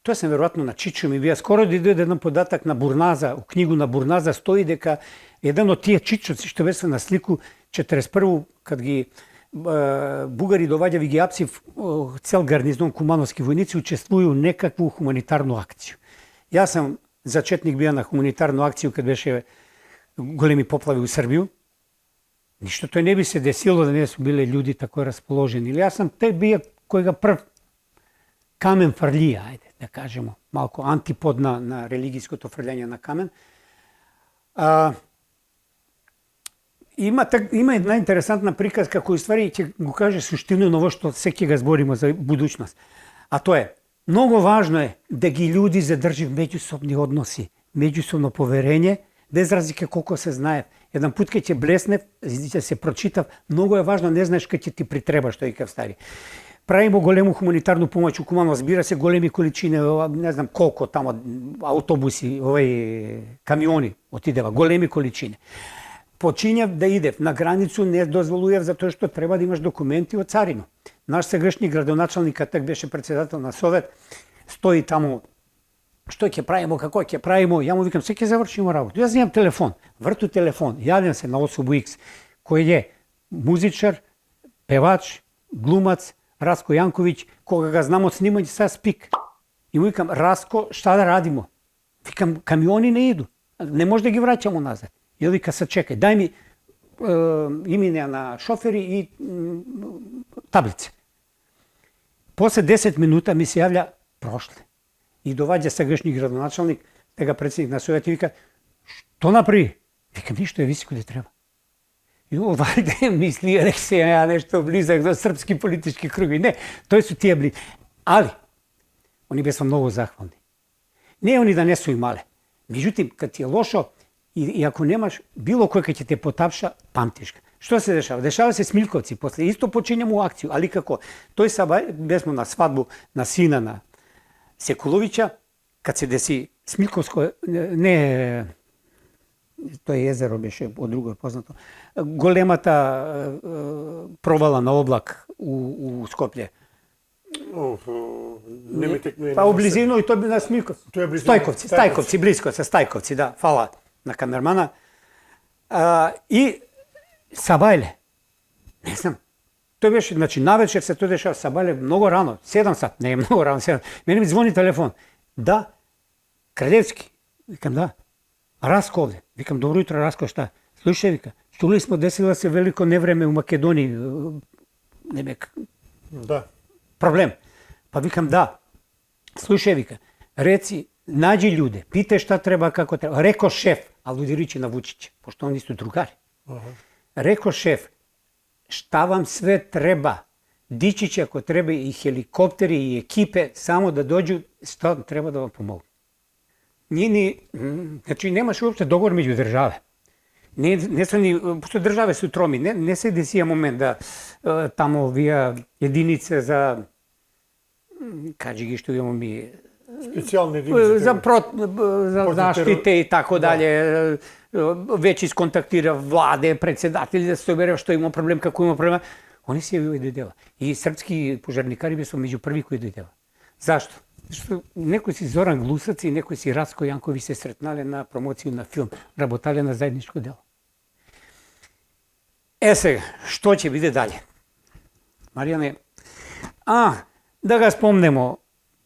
Тоа се веројатно на Чичо ми бија. Скоро дојде еден податак на Бурназа, у книгу на Бурназа стои дека еден од тие чичоци што беше на слику 41 кад ги бугари доваѓа вигиапси цел гарнизон кумановски војници учествуваа у некакву хуманитарну акција. Јас сам зачетник бија на хуманитарну акција кад беше големи поплави у Србија. Ништо тој не би се десило да не су биле луѓе тако расположени. Или јас сам тој бија кој га прв камен фрлија, ајде да кажемо, малку антипод на религиското фрлење на камен. Има една интересантна приказка која ствари ќе го каже суштина на ово што секи га збориме за будуćност. А тоа е, многу важно е да ги луѓе задржи меѓусобни односи, меѓусобно поверење, без разлика колку се знае. Еден пат кога ќе блеснев, ќе се прочитав, многу е важно, не знаеш кога ќе ти притреба, што викав стари. Правимо голему хуманитарну помоќ у Куманово, збира се големи количини, не знам колку тамо автобуси, камиони отидева, големи количини. Почињав да идев на границу, не дозволував затоа што треба да имаш документи од царино. Наш сегашни градоначалник, так беше председател на совет, стои таму, што ќе правимо, како ќе правимо, ја му викам, се ќе завршимо работа. Јас имам телефон, врту телефон, јавам се на особу X, кој е музичар, певач, глумац, Раско Јанковиќ, кога ga знам од снимање са Спик. И му викам, Раско, шта да радимо? Викам, камиони не иду, не може да ги враќамо назад. И он вика, сачекај, дај ми имена на шофери и таблице. После 10 минута ми се јавља, прошле. И доваѓа сегашни градоначалник, тега председник на совет и вика, што направи? Викам, ништо, виси куде треба. И вајде мисли, рек се ја нешто близак до српски политички круги. Не, тој су тие близак. Али, они беа многу захвални. Не они да не су имале. Меѓутим, кад ти е лошо, и ако немаш, било кој кај ќе те потапша, памтиш га. Што се дешава? Дешава се Смилковци, после исто почињаме у акцију, али како? Тој сабај, бесмо на свадбу на сина на Секуловиќа, кад се деси Смилковско, не, тој езеро беше од друго познато, големата провала на облак у Скопје. Па у близину и тоа би на Смилковци. Стајковци, близко се, Стајковци, да, фала на камермана. И сабајле, не знам, тој беше, значи, навечер се тој дешава сабајле многу рано, 7 сат, не е многу рано, 7. Мене ми звони телефон. Да, Кралевски. Викам, да. Раско овде. Викам, добро утро, Раско, шта? Слушај, вика, чули смо десила се велико невреме у Македонија.
Да.
Проблем. Па викам, да. Слушај, вика, реци, наđи луѓе, питај шта треба, како треба. Реко шеф, а луѓе ричи на Вучиќ, пошто они су другари. Реко шеф, шта вам све треба? Дичиќ ако треба и хеликоптери и екипе, само да доđу, што треба да вам помогу. Значи немаше уопште договор меѓу државе. Не се ни, пошто државе се троми, не се десија момент да тамо овие единице за кажи ги што имamo ми
Специјални единици.
за заштите и така дале. Веќе исконтактира владе, председатели да се собере што има проблем, како има проблем. Они се јавија и дојдева. И српски пожарникари беа меѓу први кои дојдева. Зашто? Зашто некој си Зоран Глусац и некој си Раско Јанкови се сретнале на промоција на филм, работале на заедничко дело. Сега, што ќе биде дале? Маријане, да го спомнемо,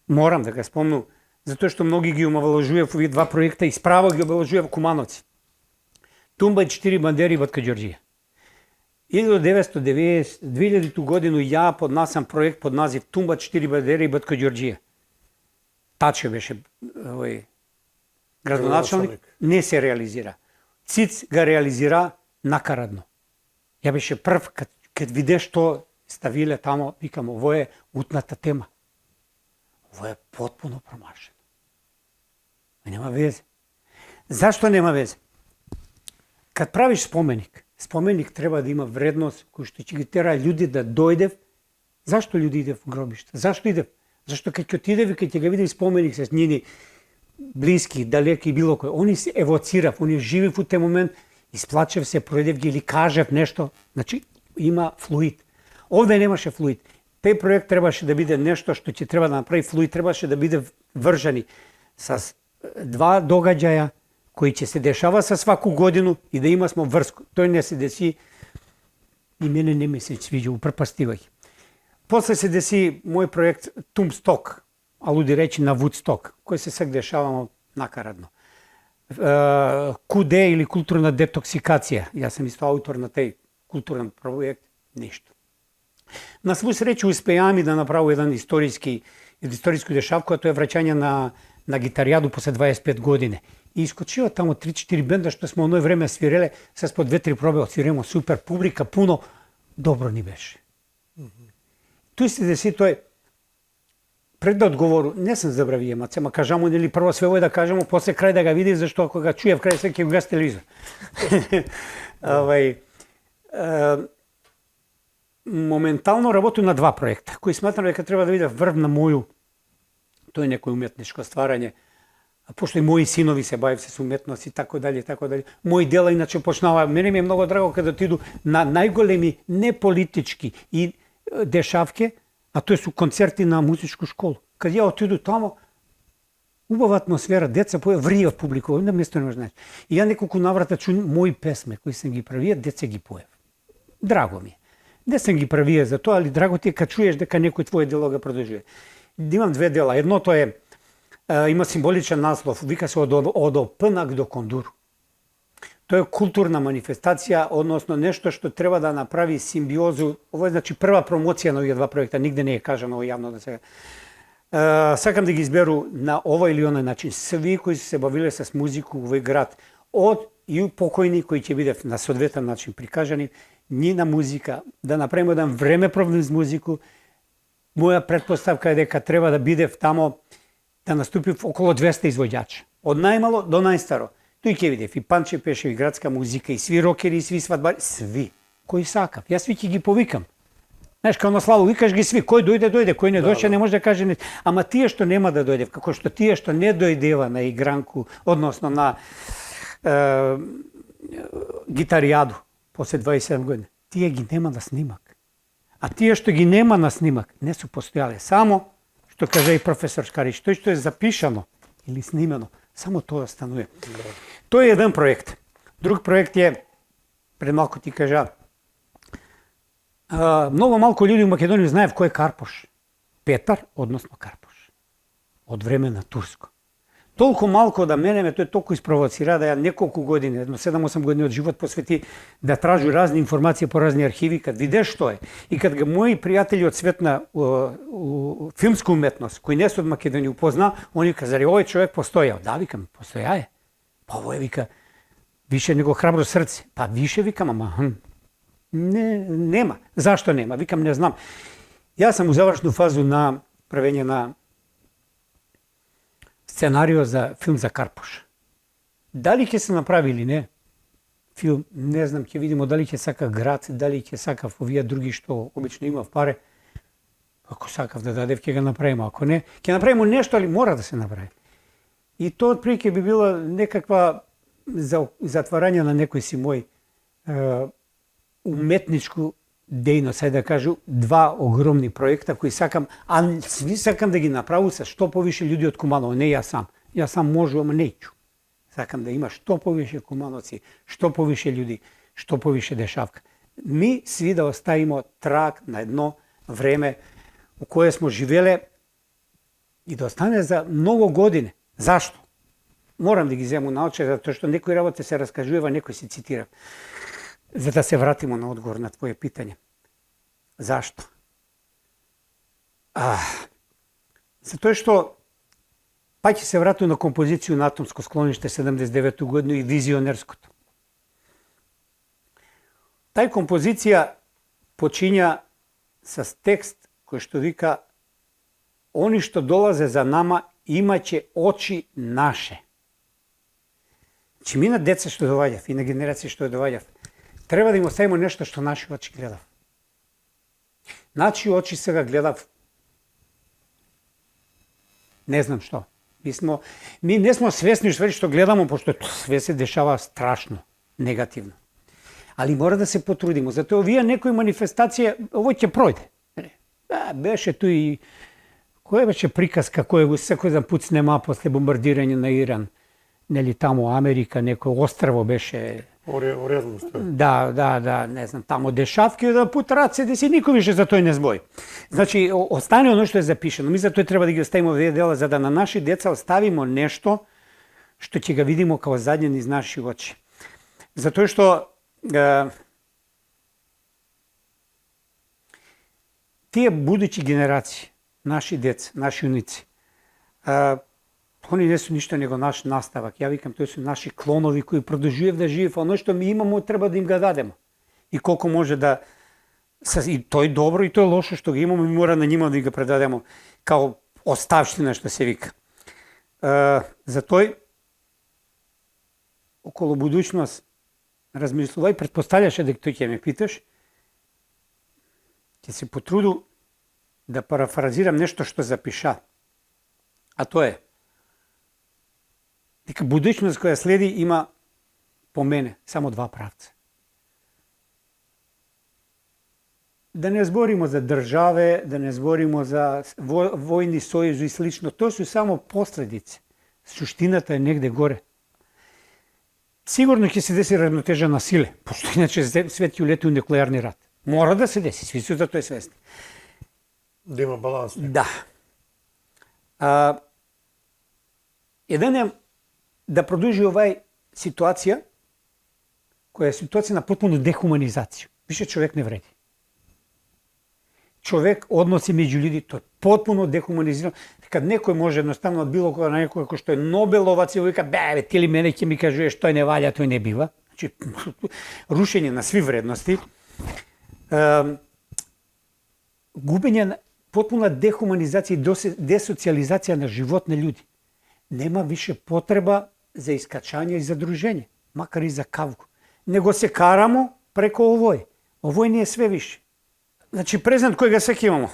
морам да го спомнам, затоа што многи ги омаловажуваат овие два проекта и справо ги омаловажуваат Кумановци. Тумба и 4 бандери во Ѓорѓија. 2000 годину ја поднасам проект под назив Тумба 4 бандери во Ѓорѓија. Таче беше градоначалник, не се реализира. ЦИЦ ga реализира накарадно. Ја беше прв, кад виде што ставиле тамо, викам, ово е утната тема. Ово е потпуно промашено. Нема везе. Зашто нема везе? Кад правиш споменик треба да има вредност кој што ќе ги тера луѓе да дојдев. Зашто луѓе идев во гробиште? Зашто идев? Зашто кад ќе отидев и кад ќе го видев споменик со нивни блиски, далеки било кој, они се евоцирав, они живеев во тој момент, исплачев се, проедев ги или кажев нешто, значи има флуид. Овде немаше флуид. Тој проект требаше да биде нешто што ќе треба да направи флуид, требаше да биде вржани со два догаѓаја кои ќе се дешава со сваку годину и да има смо врско. Тој не се деси и мене не ми се свиѓа, упрпастивај. После се деси мој проект Тумсток, алуди речи на Вудсток, кој се сега дешавamo накарадно. КУД или културна детоксикација. Јас сам исто аутор на тој културен проект, ништо. На сву среќу успеам и да направам еден историски дешав, која тоа е враќање на гитаријаду после 25 години. И искочува тамо 3-4 бенда што сме оној време свиреле с по 2-3 проби, отсвиремо супер, публика пуно, добро ни беше. Тој се деси тој, пред да одговору, не сам забравија, ма кажамо нели прво све овој да кажемо, после крај да га види, зашто ако га чуев крај се ќе го гаси телевизор. Моментално работам на два проекта, кои сметам дека треба да биде врв на моју, тој некој уметничко стварање, пошто и мои синови се бавев се со уметност и така дали. Мои дела иначе почнава, мене ми е многу драго кога отиду на најголеми неполитички и дешавке, а тоа се концерти на музичку школу. Кад ја отиду тамо, убава атмосфера, деца вријав публику, на место не може знаеш. И ја неколку наврата чу мои песме кои сам ги правија, деца ги поев. Драго ми е. Не сам ги правија за тоа, али драго ти е кад чуеш дека некој твое дело го продолжува. Имам две дела. Едното е, има символичен наслов, вика се од опнак до кондур. Тоа е културна манифестација, односно нешто што треба да направи симбиозу. Ово е значи прва промоција на овие два проекта, нигде не е кажано јавно да сега. Сакам да ги изберу на овој или оној начин сви кои се бавиле со музику во овој град, од и покојни кои ќе бидев на соодветен начин прикажани, ни на музика, да направиме еден времепров низ музику. Моја претпоставка е дека треба да бидев тамо, да наступив около 200 извоѓачи. Од најмало до најстаро. Тој ќе видев и Панче Пешев, и градска музика, и сви рокери, и сви свадбари, сви. Кој сакав. Јас сви ќе ги повикам. Знаеш, као на Славу, викаш ги сви, кој дојде, кој не дојде, не може да каже ништо. Ама тие што нема да дојде, како што тие што не дојдева на игранку, односно на гитаријаду, после 27 години, тие ги нема на снимак. А тие што ги нема на снимак, не су постојале. Само, што каже и професор Шкарич, тој што е запишано или снимено, само тоа станува. Тој е еден проект. Друг проект е, пред малку ти кажа, многу малку луѓе во Македонија знаев кој е Карпош. Петар, односно Карпош. Од време на турско. Толку малку да мене ме тој толку испровоцира да ја неколку години, едно 7-8 години од живот посвети да тражи разни информации по разни архиви, кад виде што е. И кад го мои пријатели од свет на филмска уметност, кои не се од Македонија упозна, они казали, овој човек постојал. Да, викам, постоја е. Па овој вика, више него храбро срце. Па више викам, ама нема. Зашто нема? Викам, не знам. Јас сам у завршну фазу на правење на сценарио за филм за Карпуш. Дали ќе се направи или не, филм, не знам, ќе видимо дали ќе сака град, дали ќе сакав овие други што обично имав паре. Ако сакав да дадев, ќе го направиме, ако не, ќе направиме нешто, али мора да се направи. И тоа отприлike би било некаква затварање на некој си мој уметничку дејност, да кажу, два огромни проекта кои сакам, а сви сакам да ги направам со што повише луѓе од Куманово, не јас сам. Јас сам можу, ама неќу. Сакам да има што повише кумановци, што повише луѓе, што повише дешавка. Ми сви да оставимо траг на едно време у кое смо живеле и да остане за многу години. Зашто? Морам да ги зему наоче, затоа што некои работи се раскажува, некои се цитира. За да се вратимо на одговор на твое питање. Зашто? Затоа што па ќе се вратим на композиција на Атомско склониште 79 година и визионерското. Тај композиција почиња с текст кој што вика: они што долазе за нама имаќе очи наше. Че ми на деца што доваѓав и на генерација што доваѓав, треба да им оставимо нешто што наши очи гледав. Наши очи сега гледав не знам што. Ми не смо свесни што гледамо, пошто све се дешава страшно, негативно. Али мора да се потрудимо. Затоа овие некои манифестација, овој ќе пројде. Беше ту и која беше приказка која го секој да пуцнема после бомбардирање на Иран. Нели таму Америка, некој острво беше.
Орезмоста.
Да, не знам, таму дешавки да пут рад се деси, никој више за тој не збои. Значи, остане оно што е запишено. Ми за тој треба да ги оставиме овие дела, за да на наши деца оставимо нешто што ќе го видимо као задње низ наши очи. Затоа што тие будучи генерации, наши деца, наши уници, они не су ништо него наш наставак. Ја викам, тој су наши клонови кои продолжуваат да живеат, оно што ми имамо треба да им го дадеме. И колку може да и тој добро и тој лошо што го имамо, ми мора на нима да ги го предадеме као оставштина што се вика. За тој околу будуćност размислувај, претпоставljаше дека тој ќе ме питаш, ќе се потруду да парафразирам нешто што запиша. А тоа е дека будуćност која следи има по мене само два правца. Да не зборимо за државе, да не зборимо за војни сојузи и слично, тоа су само последици. Суштината е негде горе. Сигурно ќе се деси равнотежа на силе, пошто иначе свет ќе улети у нуклеарни рат. Мора да се деси, сви су за тој свесни.
Да има баланс.
Да. Еден е да продолжи овај ситуација, која е ситуација на потпуна дехуманизација. Више човек не вреди. Човек, односи меѓу луѓе, тој е потпуно дехуманизиран. Кад некој може едноставно од било кога на некој кој што е Нобеловац и вика, бе, ти ли мене ќе ми кажеш тој не валја, тој не бива. Значи, рушење на сви вредности. Губење, потпуна дехуманизација и десоциализација на живот на луѓе. Нема више потреба за искачање и задружење, макар и за кавго. Него се карамо преко овој. Овој не е све више. Значи, презент кој го сеќа имамо.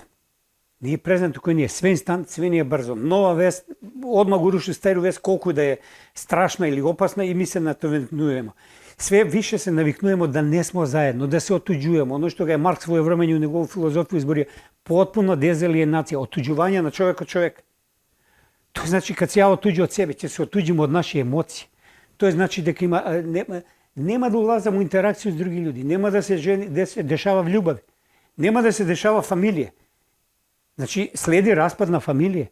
Ние презент кој не е све инстант, све не е брзо. Нова вест, одма го руши стару вест, колку да е страшна или опасна и ми се навикнуваме. Све више се навикнуваме да не смо заедно, да се отуѓуваме. Оно што ga je Маркс во време у негову филозофија изборија, потпуно дезалиенација, отуѓување на човек од човек. Тоа значи кад се ја отуѓи од себе, ќе се отуѓиме од наши емоции. Тоа значи дека нема да улазам у интеракција с други луѓе, нема да се дешава љубов, нема да се дешава фамилија. Значи следи распад на фамилија.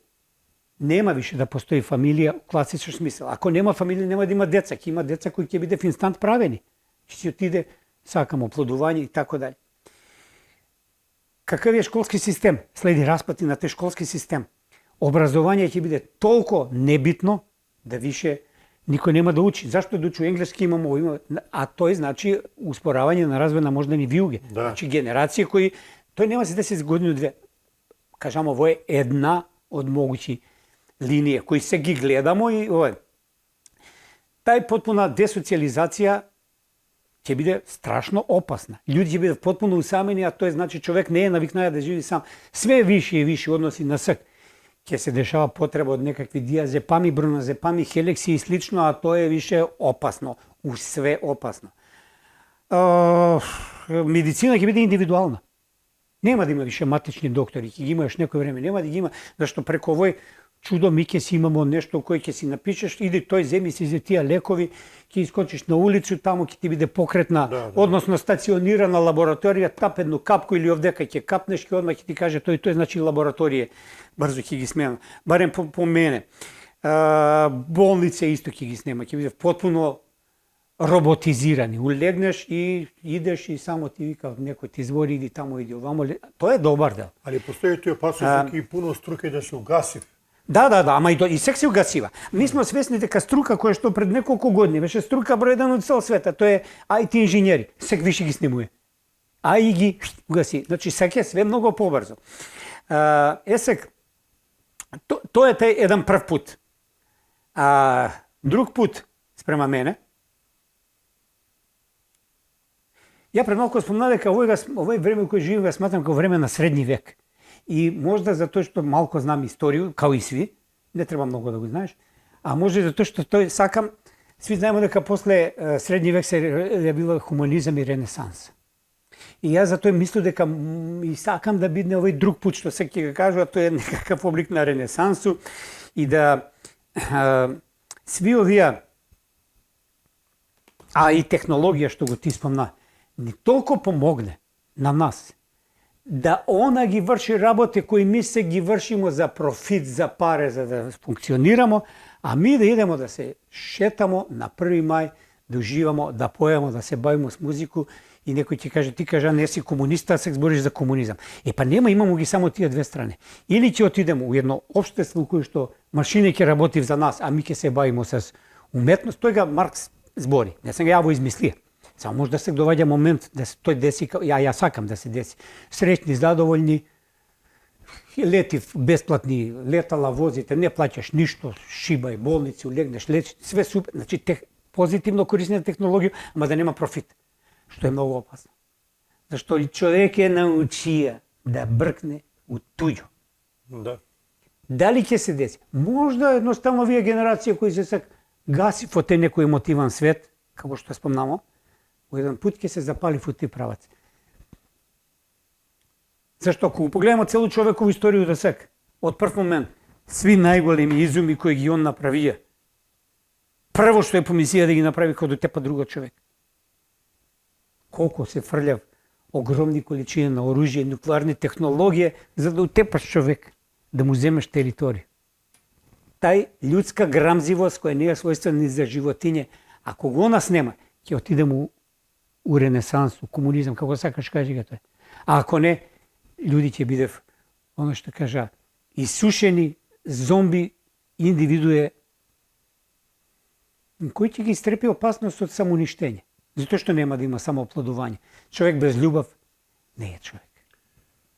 Нема више да постои фамилија у класичен смисел. Ако нема фамилија, нема да има деца. Ќе има деца кои ќе биде в инстант правени. Ќе си отиде сакамо плодување и така дали. Какав е школски систем? Следи распад и на тој школски систем. Образование ќе биде толку небитно да више никој нема да учи. Зашто да учи енглески имамо, а тој значи успоравање на развој на мождани виуги.
Да.
Значи генерација кои тој нема се 10 години две. Кажамо, во е една од могучи линија кои се ги гледамо и тај потпуна десоциализација ќе биде страшно опасна. Луѓе ќе бидат потпуно усамени, а тоа значи човек не е навикнаа да живее сам. Све виши и виши односи на ск. Ќе се дешава потреба од некакви диазепами, броназепами, хелекси и слично, а тоа е више опасно, све опасно. Медицина ќе биде индивидуална. Нема да има више матични доктори, ќе ги имаш некој време, нема да ги има, зашто преку овој чудо ми ќе си имамо нешто кој ќе си напишеш, иди тој земи си за тие лекови, ќе искочиш на улицу, таму ќе ти биде покретна, односно стационирана лабораторија, тап едну капку или овдека ќе капнеш, ќе одма ќе ти каже тој значи лабораторија, брзо ќе ги смена. Барем по мене. Болница исто ќе ги снема, ќе биде потпуно роботизирани. Улегнеш и идеш и само ти вика некој ти звори, иди таму, иди овамо. Тоа е добар дел.
Али постои тој опасност дека и пуно струка да се угаси.
Да, ама и сек се угасива. Ми сме свесни дека струка која што пред неколку години беше струка број 1 од цел света, тоа е IT инженери, сек више ги снимува. А и ги угаси. Значи сек е све многу побрзо. Сек тоа е тај еден прв пут. Друг пут спрема мене. Ја пред малку спомнав дека овој време кој живееме сметам како време на средни век. И можда затоа што малку знам историја, као и сви, не треба многу да го знаеш, а може затоа што тој сакам, сви знаеме дека после средни век се јавила хуманизам и ренесанс. И јас затоа мислам дека и сакам да бидне овој друг пут што се ќе го кажува, тоа е некаков облик на ренесансу и да сви овие и технологија што го ти спомна, ни толку помогне на нас да она ги врши работи кои ми се ги вршимо за профит, за паре, за да функционирамо, а ми да идемо да се шетамо на 1. мај, да уживамо, да поемо, да се бавимо с музику и некој ќе каже, ти кажа, не си комуниста, а се збориш за комунизам. Па нема, имамо ги само тие две страни. Или ќе отидемо у едно општество кој што машина ќе работи за нас, а ми ќе се бавимо с уметност, тој га Маркс збори, не сам ја го измислија. Само може да се доваѓа момент да се тој деси, ја сакам да се деси. Среќни, задоволни, лети бесплатни, летала возите, не плаќаш ништо, шибај болници, улегнеш, лечи, све супер, значи позитивно корисна технологија, ама да нема профит, што е многу опасно. Зашто човек е научија да бркне у туѓо.
Да.
Дали ќе се деси? Можда едноставно вие генерација кои се гаси во тој некој емотиван свет, како што спомнамо, у еден пут ќе се запали во тој правец. Зашто ако погледнемо целу човекову историја до сек, од прв момент, сви најголеми изуми кои ги он направија, прво што е помислија да ги направи кога дотепа друго човек. Колку се фрљав огромни количини на оружје и нуклеарни технологии за да утепаш човек, да му земеш територија. Тај људска грамзивост која не е својствена ни за животиње, ако го нас нема, ќе отидемо у ренесанс, у комунизам, како сакаш кажи го тој. А ако не, луѓе ќе бидев, оно што кажа, исушени зомби индивидуе кои ќе ги истрепи опасност од самоуништење. Затоа што нема да има самооплодување. Човек без љубов не е човек.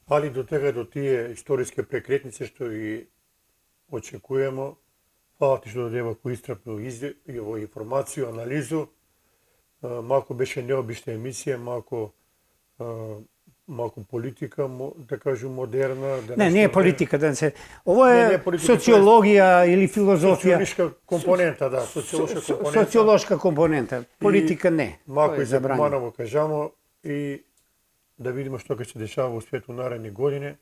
Али до тега до тие историски прекретници што и очекуваме, фала ти што дадева поистрапну информација, анализу. Малку беше необична емисија, малку политика, да кажу модерна.
Не е политика, да се. Ово е социологија или филозофија.
Социолошка компонента, да,
социолошка компонента. Политика не.
Малку и забранено кажамо и да видиме што ќе се дешава во светот наредни години.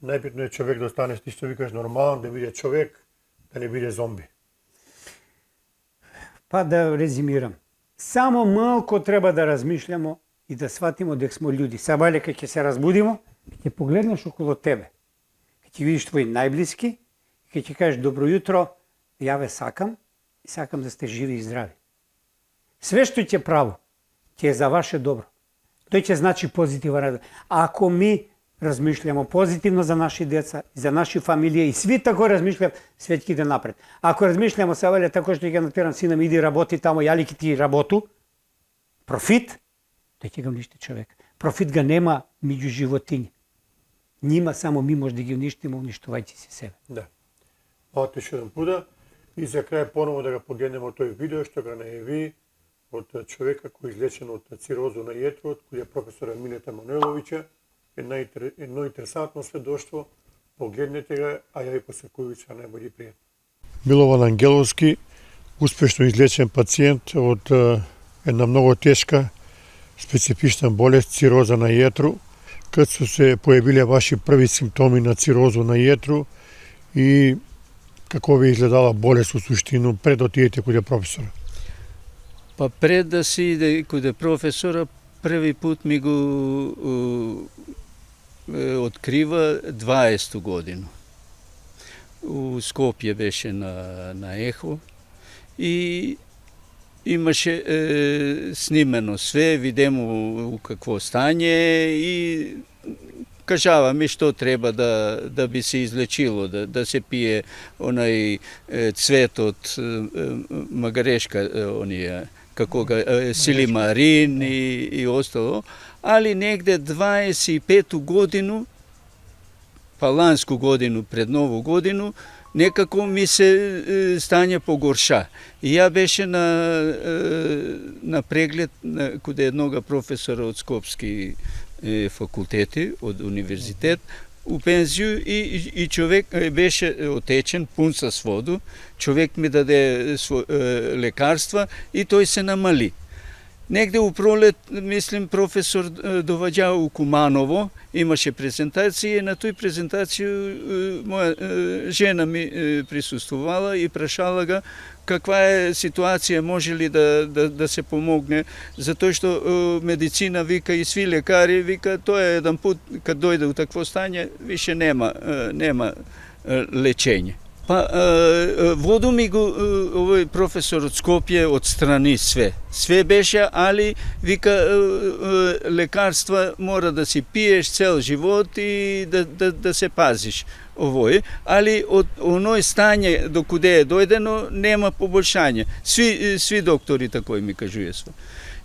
Најбитно е човек да остане, ти што викаш, нормален, да биде човек, да не биде зомби.
Па да резимирам. Само малку треба да размишљамо и да сватимо дека сме луѓе. Сабале кога ќе се разбудимо, ќе погледнеш околу тебе. Ќе видиш твои најблиски, ќе кажеш добро јутро, ја ве сакам и сакам да сте живи и здрави. Све што ќе право, ќе е за ваше добро. Тој ќе значи позитивна рада. Ако ми размишљамо позитивно за наши деца, за наши фамилија и сви тако размишљам, свет ќе иде напред. Ако размишљамо сабале тако што ќе натерам сина ми иди работи тамо, јали ќе ти работу, профит, тој ќе го уништи човек. Профит га нема меѓу животиња. Нима само ми може да ги уништиме, уништувајќи се себе.
Да. Фатиш еден пуда. И за крај поново да го погледнемо тој видео што го најави од човека кој е излечен од цирозу на јетрото, кој е професора Милета Мануеловиќа. Едно интересантно сведоштво. Погледнете го, а ја ви посекувам најбољи пријатно. Милован Ангеловски, успешно излечен пациент од една многу тешка специфична болест цироза на јетру, кад се појавиле ваши први симптоми на цирозу на јетру и како ви изгледала болест у суштину пред да отидете каде професора?
Па пред да се иде каде професора, први пут ми го открива 20 година. У Скопје беше на ехо и имаше снимено све, видимо у какво стање и кажава ми што треба да би се излечило, да се пие онај цвет од магарешка, оние, како ga силимарин и остало, али негде 25 годину, па ланску годину пред нову годину, некако ми се стање погорша. И ја беше на преглед каде еднога професора од Скопски факултети, од универзитет, у пензију и човек беше отечен, пун со воду, човек ми даде лекарства и тој се намали. Негде у пролет, мислим, професор доваѓа у Куманово, имаше презентација и на тој презентација моја жена ми присуствувала и прашала га каква е ситуација, може ли да се помогне, затоа што медицина вика и сви лекари вика тоа е еден пут кад дојде у такво стање више нема лечење. Па воду ми го овој професор од Скопје отстрани све. Све беше, али вика лекарства мора да си пиеш цел живот и да се пазиш овој, али од оној стање до куде е дојдено нема поболшање. Сви доктори такој ми кажуе сво.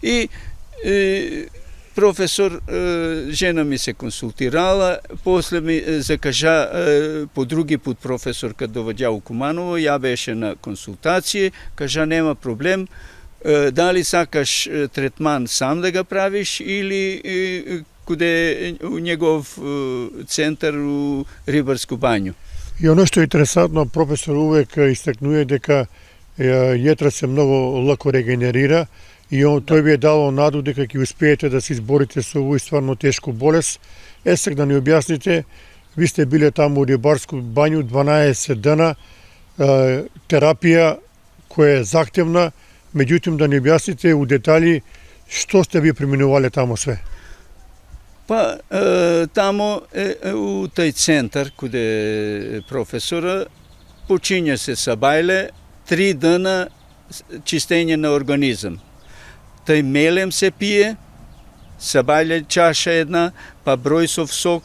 И професор, жена ми се консултирала, после ми закажа по други пут професор кад доваѓа у Куманово, ја беше на консултација, кажа нема проблем, дали сакаш третман сам да го правиш или куде у негов центар у Рибарску бању.
И оно што е интересантно, професор увек истакнува дека јетра се многу лако регенерира и тој ви е дало наду дека ќе успеете да се изборите со овој стварно тешко болест. Сега да ни објасните, ви сте биле таму у Рибарску бању 12 дена, терапија која е захтевна, меѓутоа да ни објасните у детали што сте ви преминувале таму све.
Па, тамо у тај центар куде професора почиња се са бајле 3 дена чистење на организам. Тај мелем се пие, са бајле чаша една, па бројсов сок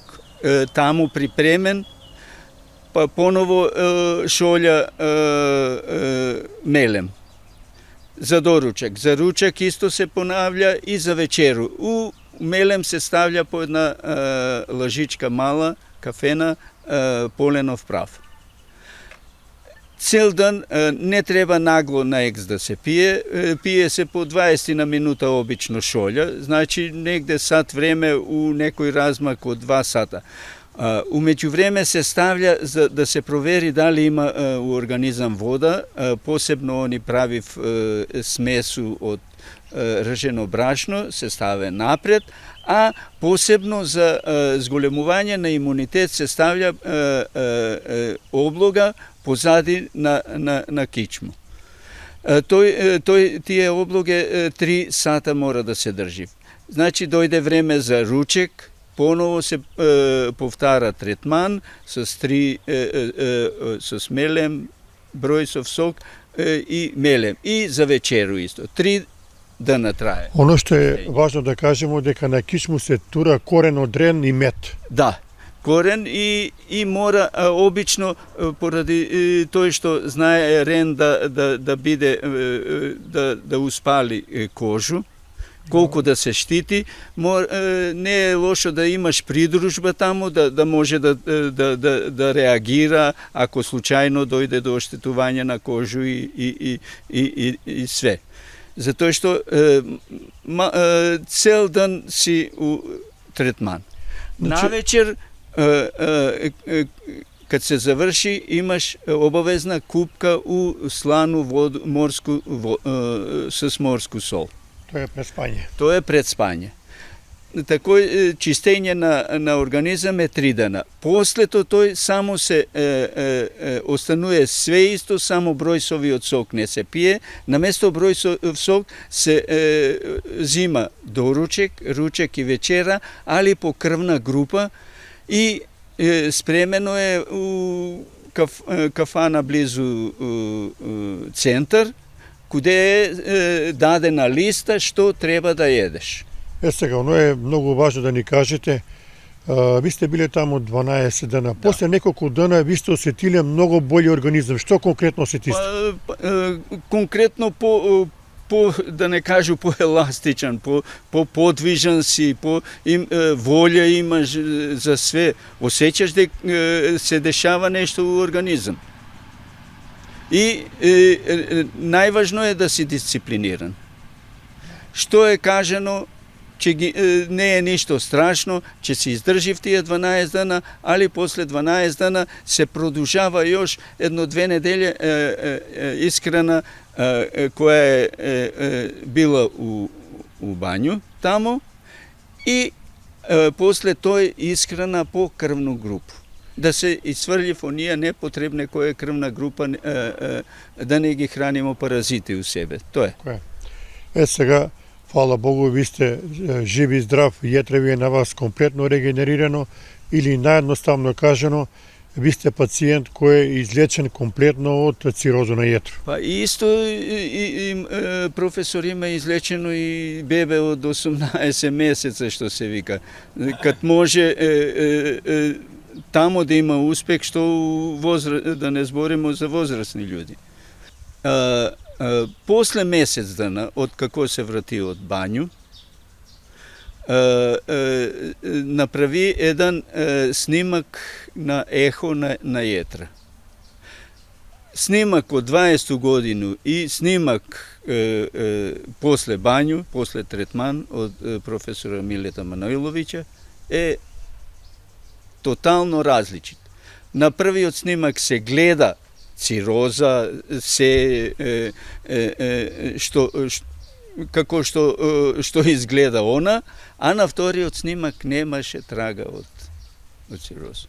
таму припремен, па поново шолја мелем. За доручек. За ручек исто се понавља и за вечеру. У мелем се ставља по една лажичка мала, кафена, поленов прав. Цел ден не треба нагло на екс да се пие, пие се по 20 на минута обично шолја, значи негде сат време у некој размак од 2 сата. Умеѓу време се ставља за да се провери дали има у организам вода, посебно они правив смесу од ржено брашно, се ставе напред, а посебно за зголемување на имунитет се ставља облога позади на кичму. Тие облоге 3 сата мора да се држи. Значи дојде време за ручек, поново се повтара третман с мелем, бројсов сок и мелем. И за вечеру исто. 3 дена трае.
Оно што е важно да кажеме дека на кичму се тура корен од рен и мед.
Да, корен и мора обично поради тој што знае рен да биде да успали кожу колку да се штити. Не е лошо да имаш придружба таму, да може да реагира ако случајно дојде до оштетување на кожу и све. Затоа што цел ден си у третман. Навечер, кад се заврши, имаш обавезна купка у слану воду, с морску сол.
Тоа е пред спање.
Тоа е пред спање. Такој чистење на организам е 3 дена. Послето тој само се останува све исто, само бројсовиот сок не се пие. Наместо бројсов сок се зима доручек, ручек и вечера, али по крвна група и спремено е у кафана близу центар, куде е дадена листа што треба да едеш.
Сега, оно е многу важно да ни кажете, ви сте биле таму 12 дена. После неколку дена ви сте осетиле многу бољи организам. Што конкретно осетисте?
Конкретно да не кажу поеластичен, подвижен си, волја имаш за све. Осеќаш дека се дешава нешто у организам. И најважно е да си дисциплиниран. Што е кажено, че не е ништо страшно, че се издржи в тие 12 дена, али после 12 дена се продолжава још 1-2 недели искрена која е била у бању тамо и после тој искрена по крвну групу. Да се исфрли во оние непотребне која крвна група, да не ги хранимо паразити у себе. Тоа е.
Сега, фала Богу, ви сте живи, здрав, јетра ви е на вас комплетно регенерирано или наједноставно кажано, ви сте пациент кој е излечен комплетно од цироза на јетро.
Па исто професор има излечено и бебе од 18 месеца, што се вика. Кад може тамо да има успех, што да не збориме за возрастни луѓе. После месец дена, од како се врати од бању, направи еден снимак на ехо на јетра. Снимак од 20 годину и снимак после бању, после третман од професора Милета Маноиловиќа е тотално различит. На првиот снимак се гледа цироза, се што изгледа она, а на вториот снимак немаше трага од цироза.